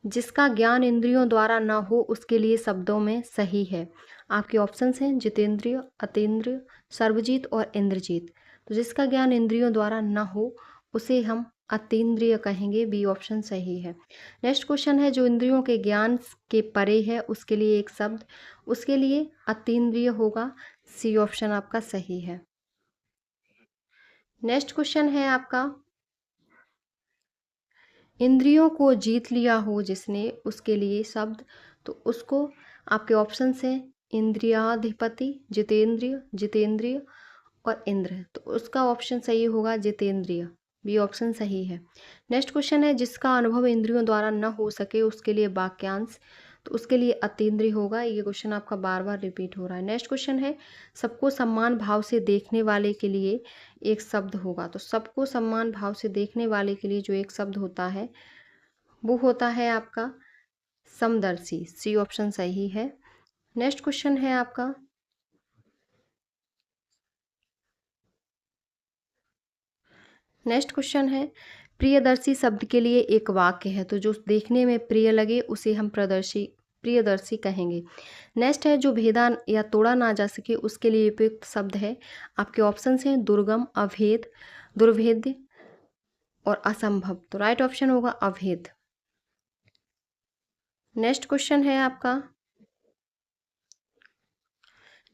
जिसका ज्ञान इंद्रियों द्वारा न हो उसके लिए शब्दों में सही है। आपके ऑप्शंस हैं जितेंद्रिय, अतीन्द्रिय, सर्वजीत और इंद्रजीत। तो जिसका ज्ञान इंद्रियों द्वारा न हो उसे हम अतीन्द्रिय कहेंगे, बी ऑप्शन सही है। नेक्स्ट क्वेश्चन है, जो इंद्रियों के ज्ञान के परे है उसके लिए एक शब्द। उसके लिए अतीन्द्रिय होगा, सी ऑप्शन आपका सही है। नेक्स्ट क्वेश्चन है आपका, इंद्रियों को जीत लिया हो जिसने उसके लिए शब्द। तो उसको आपके ऑप्शन हैं इंद्रियाधिपति, जितेंद्रिय, जितेंद्रिय और इंद्र। तो उसका ऑप्शन सही होगा जितेंद्रिय, बी ऑप्शन सही है। नेक्स्ट क्वेश्चन है, जिसका अनुभव इंद्रियों द्वारा न हो सके उसके लिए वाक्यांश। तो उसके लिए अतीन्द्रिय होगा, ये क्वेश्चन आपका बार बार रिपीट हो रहा है। नेक्स्ट क्वेश्चन है, सबको सम्मान भाव से देखने वाले के लिए एक शब्द होगा। तो सबको सम्मान भाव से देखने वाले के लिए जो एक शब्द होता है वो होता है आपका समदर्शी, सी ऑप्शन सही है। नेक्स्ट क्वेश्चन है आपका, नेक्स्ट क्वेश्चन है, प्रियदर्शी शब्द के लिए एक वाक्य है। तो जो देखने में प्रिय लगे उसे हम प्रियदर्शी कहेंगे। नेक्स्ट है, जो भेदा या तोड़ा ना जा सके उसके लिए उपयुक्त शब्द है। आपके ऑप्शंस हैं दुर्गम, अभेद, दुर्भेद्य और असंभव। तो राइट ऑप्शन होगा अभेद। नेक्स्ट क्वेश्चन है आपका,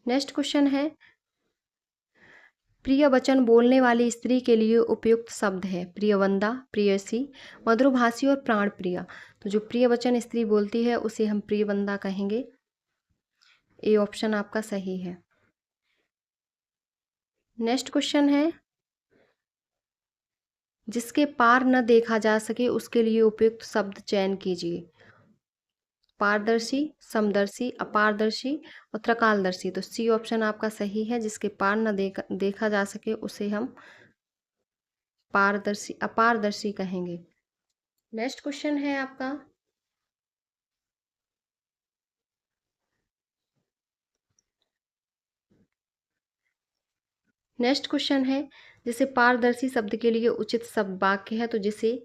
नेक्स्ट क्वेश्चन है, प्रिय वचन बोलने वाली स्त्री के लिए उपयुक्त शब्द है प्रियवंदा, प्रेयसी, मधुरभाषी और प्राण प्रिया। तो जो प्रिय वचन स्त्री बोलती है उसे हम प्रियवंदा कहेंगे। ए ऑप्शन आपका सही है। नेक्स्ट क्वेश्चन है, जिसके पार न देखा जा सके उसके लिए उपयुक्त शब्द चयन कीजिए। पारदर्शी, समदर्शी, अपारदर्शी और त्रिकालदर्शी। तो सी ऑप्शन आपका सही है। जिसके पार न देखा जा सके उसे हम पारदर्शी, अपारदर्शी कहेंगे। नेक्स्ट क्वेश्चन है आपका, नेक्स्ट क्वेश्चन है, जैसे पारदर्शी शब्द के लिए उचित शब्द वाक्य है, तो जिसके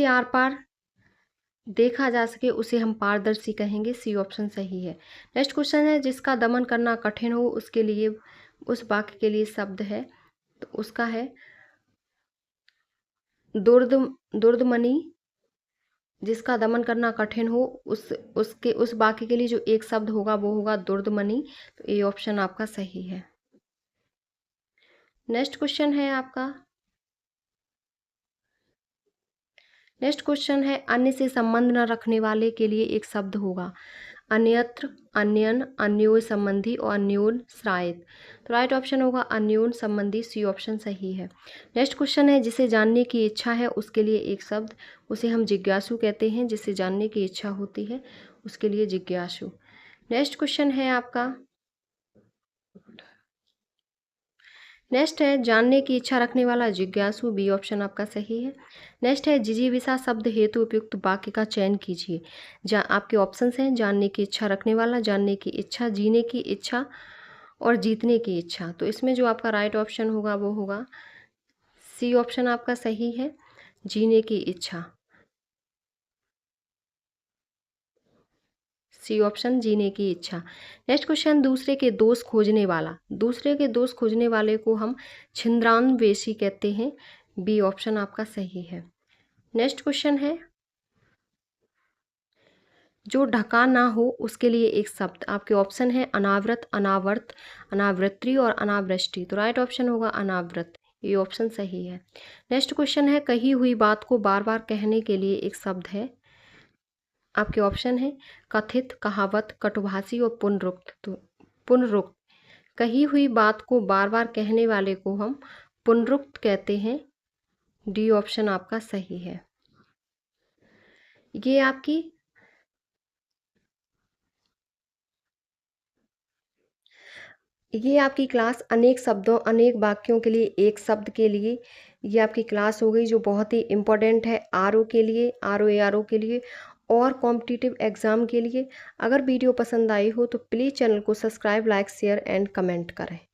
आर पार देखा जा सके उसे हम पारदर्शी कहेंगे। सी ऑप्शन सही है। नेक्स्ट क्वेश्चन है, जिसका दमन करना कठिन हो उसके लिए, उस वाक्य के लिए शब्द है, तो उसका है दुर्दमनी। जिसका दमन करना कठिन हो उस वाक्य के लिए जो एक शब्द होगा वो होगा दुर्दमनी। तो ये ऑप्शन आपका सही है। नेक्स्ट क्वेश्चन है आपका, नेक्स्ट क्वेश्चन है, अन्य से संबंध न रखने वाले के लिए एक शब्द होगा। अन्यत्र, अन्यन, अन्योय संबंधी और अन्योन श्रायत। तो राइट ऑप्शन होगा अन्योन संबंधी। सी ऑप्शन सही है। नेक्स्ट क्वेश्चन है, जिसे जानने की इच्छा है उसके लिए एक शब्द, उसे हम जिज्ञासु कहते हैं। जिसे जानने की इच्छा होती है उसके लिए जिज्ञासु। नेक्स्ट क्वेश्चन है आपका, नेक्स्ट है, जानने की इच्छा रखने वाला जिज्ञासु। बी ऑप्शन आपका सही है। नेक्स्ट है, जिजीविषा शब्द हेतु उपयुक्त वाक्य का चयन कीजिए। आपके ऑप्शंस हैं, जानने की इच्छा रखने वाला, जानने की इच्छा, जीने की इच्छा और जीतने की इच्छा। तो इसमें जो आपका राइट ऑप्शन होगा वो होगा सी ऑप्शन आपका सही है, जीने की इच्छा। सी ऑप्शन जीने की इच्छा। नेक्स्ट क्वेश्चन, दूसरे के दोष खोजने वाला। दूसरे के दोष खोजने वाले को हम छिंद्रान्वेषी कहते हैं। बी ऑप्शन आपका सही है। नेक्स्ट क्वेश्चन है, जो ढका ना हो उसके लिए एक शब्द। आपके ऑप्शन है अनावृत, अनावर्त, अनावृत्ति और अनावृष्टि। तो राइट ऑप्शन होगा अनावृत। ये ऑप्शन सही है। नेक्स्ट क्वेश्चन है, कही हुई बात को बार बार कहने के लिए एक शब्द है। आपके ऑप्शन है कथित, कहावत, कटुभाषी और पुनरुक्त। तो पुनरुक्त, कही हुई बात को बार बार कहने वाले को हम पुनरुक्त कहते हैं। डी ऑप्शन आपका सही है। ये आपकी क्लास अनेक शब्दों, अनेक वाक्यों के लिए एक शब्द के लिए ये आपकी क्लास हो गई, जो बहुत ही इम्पोर्टेंट है आरओ के लिए, आरओ के लिए और कॉम्पिटिटिव एग्ज़ाम के लिए। अगर वीडियो पसंद आई हो तो प्लीज़ चैनल को subscribe, like, share and comment करें।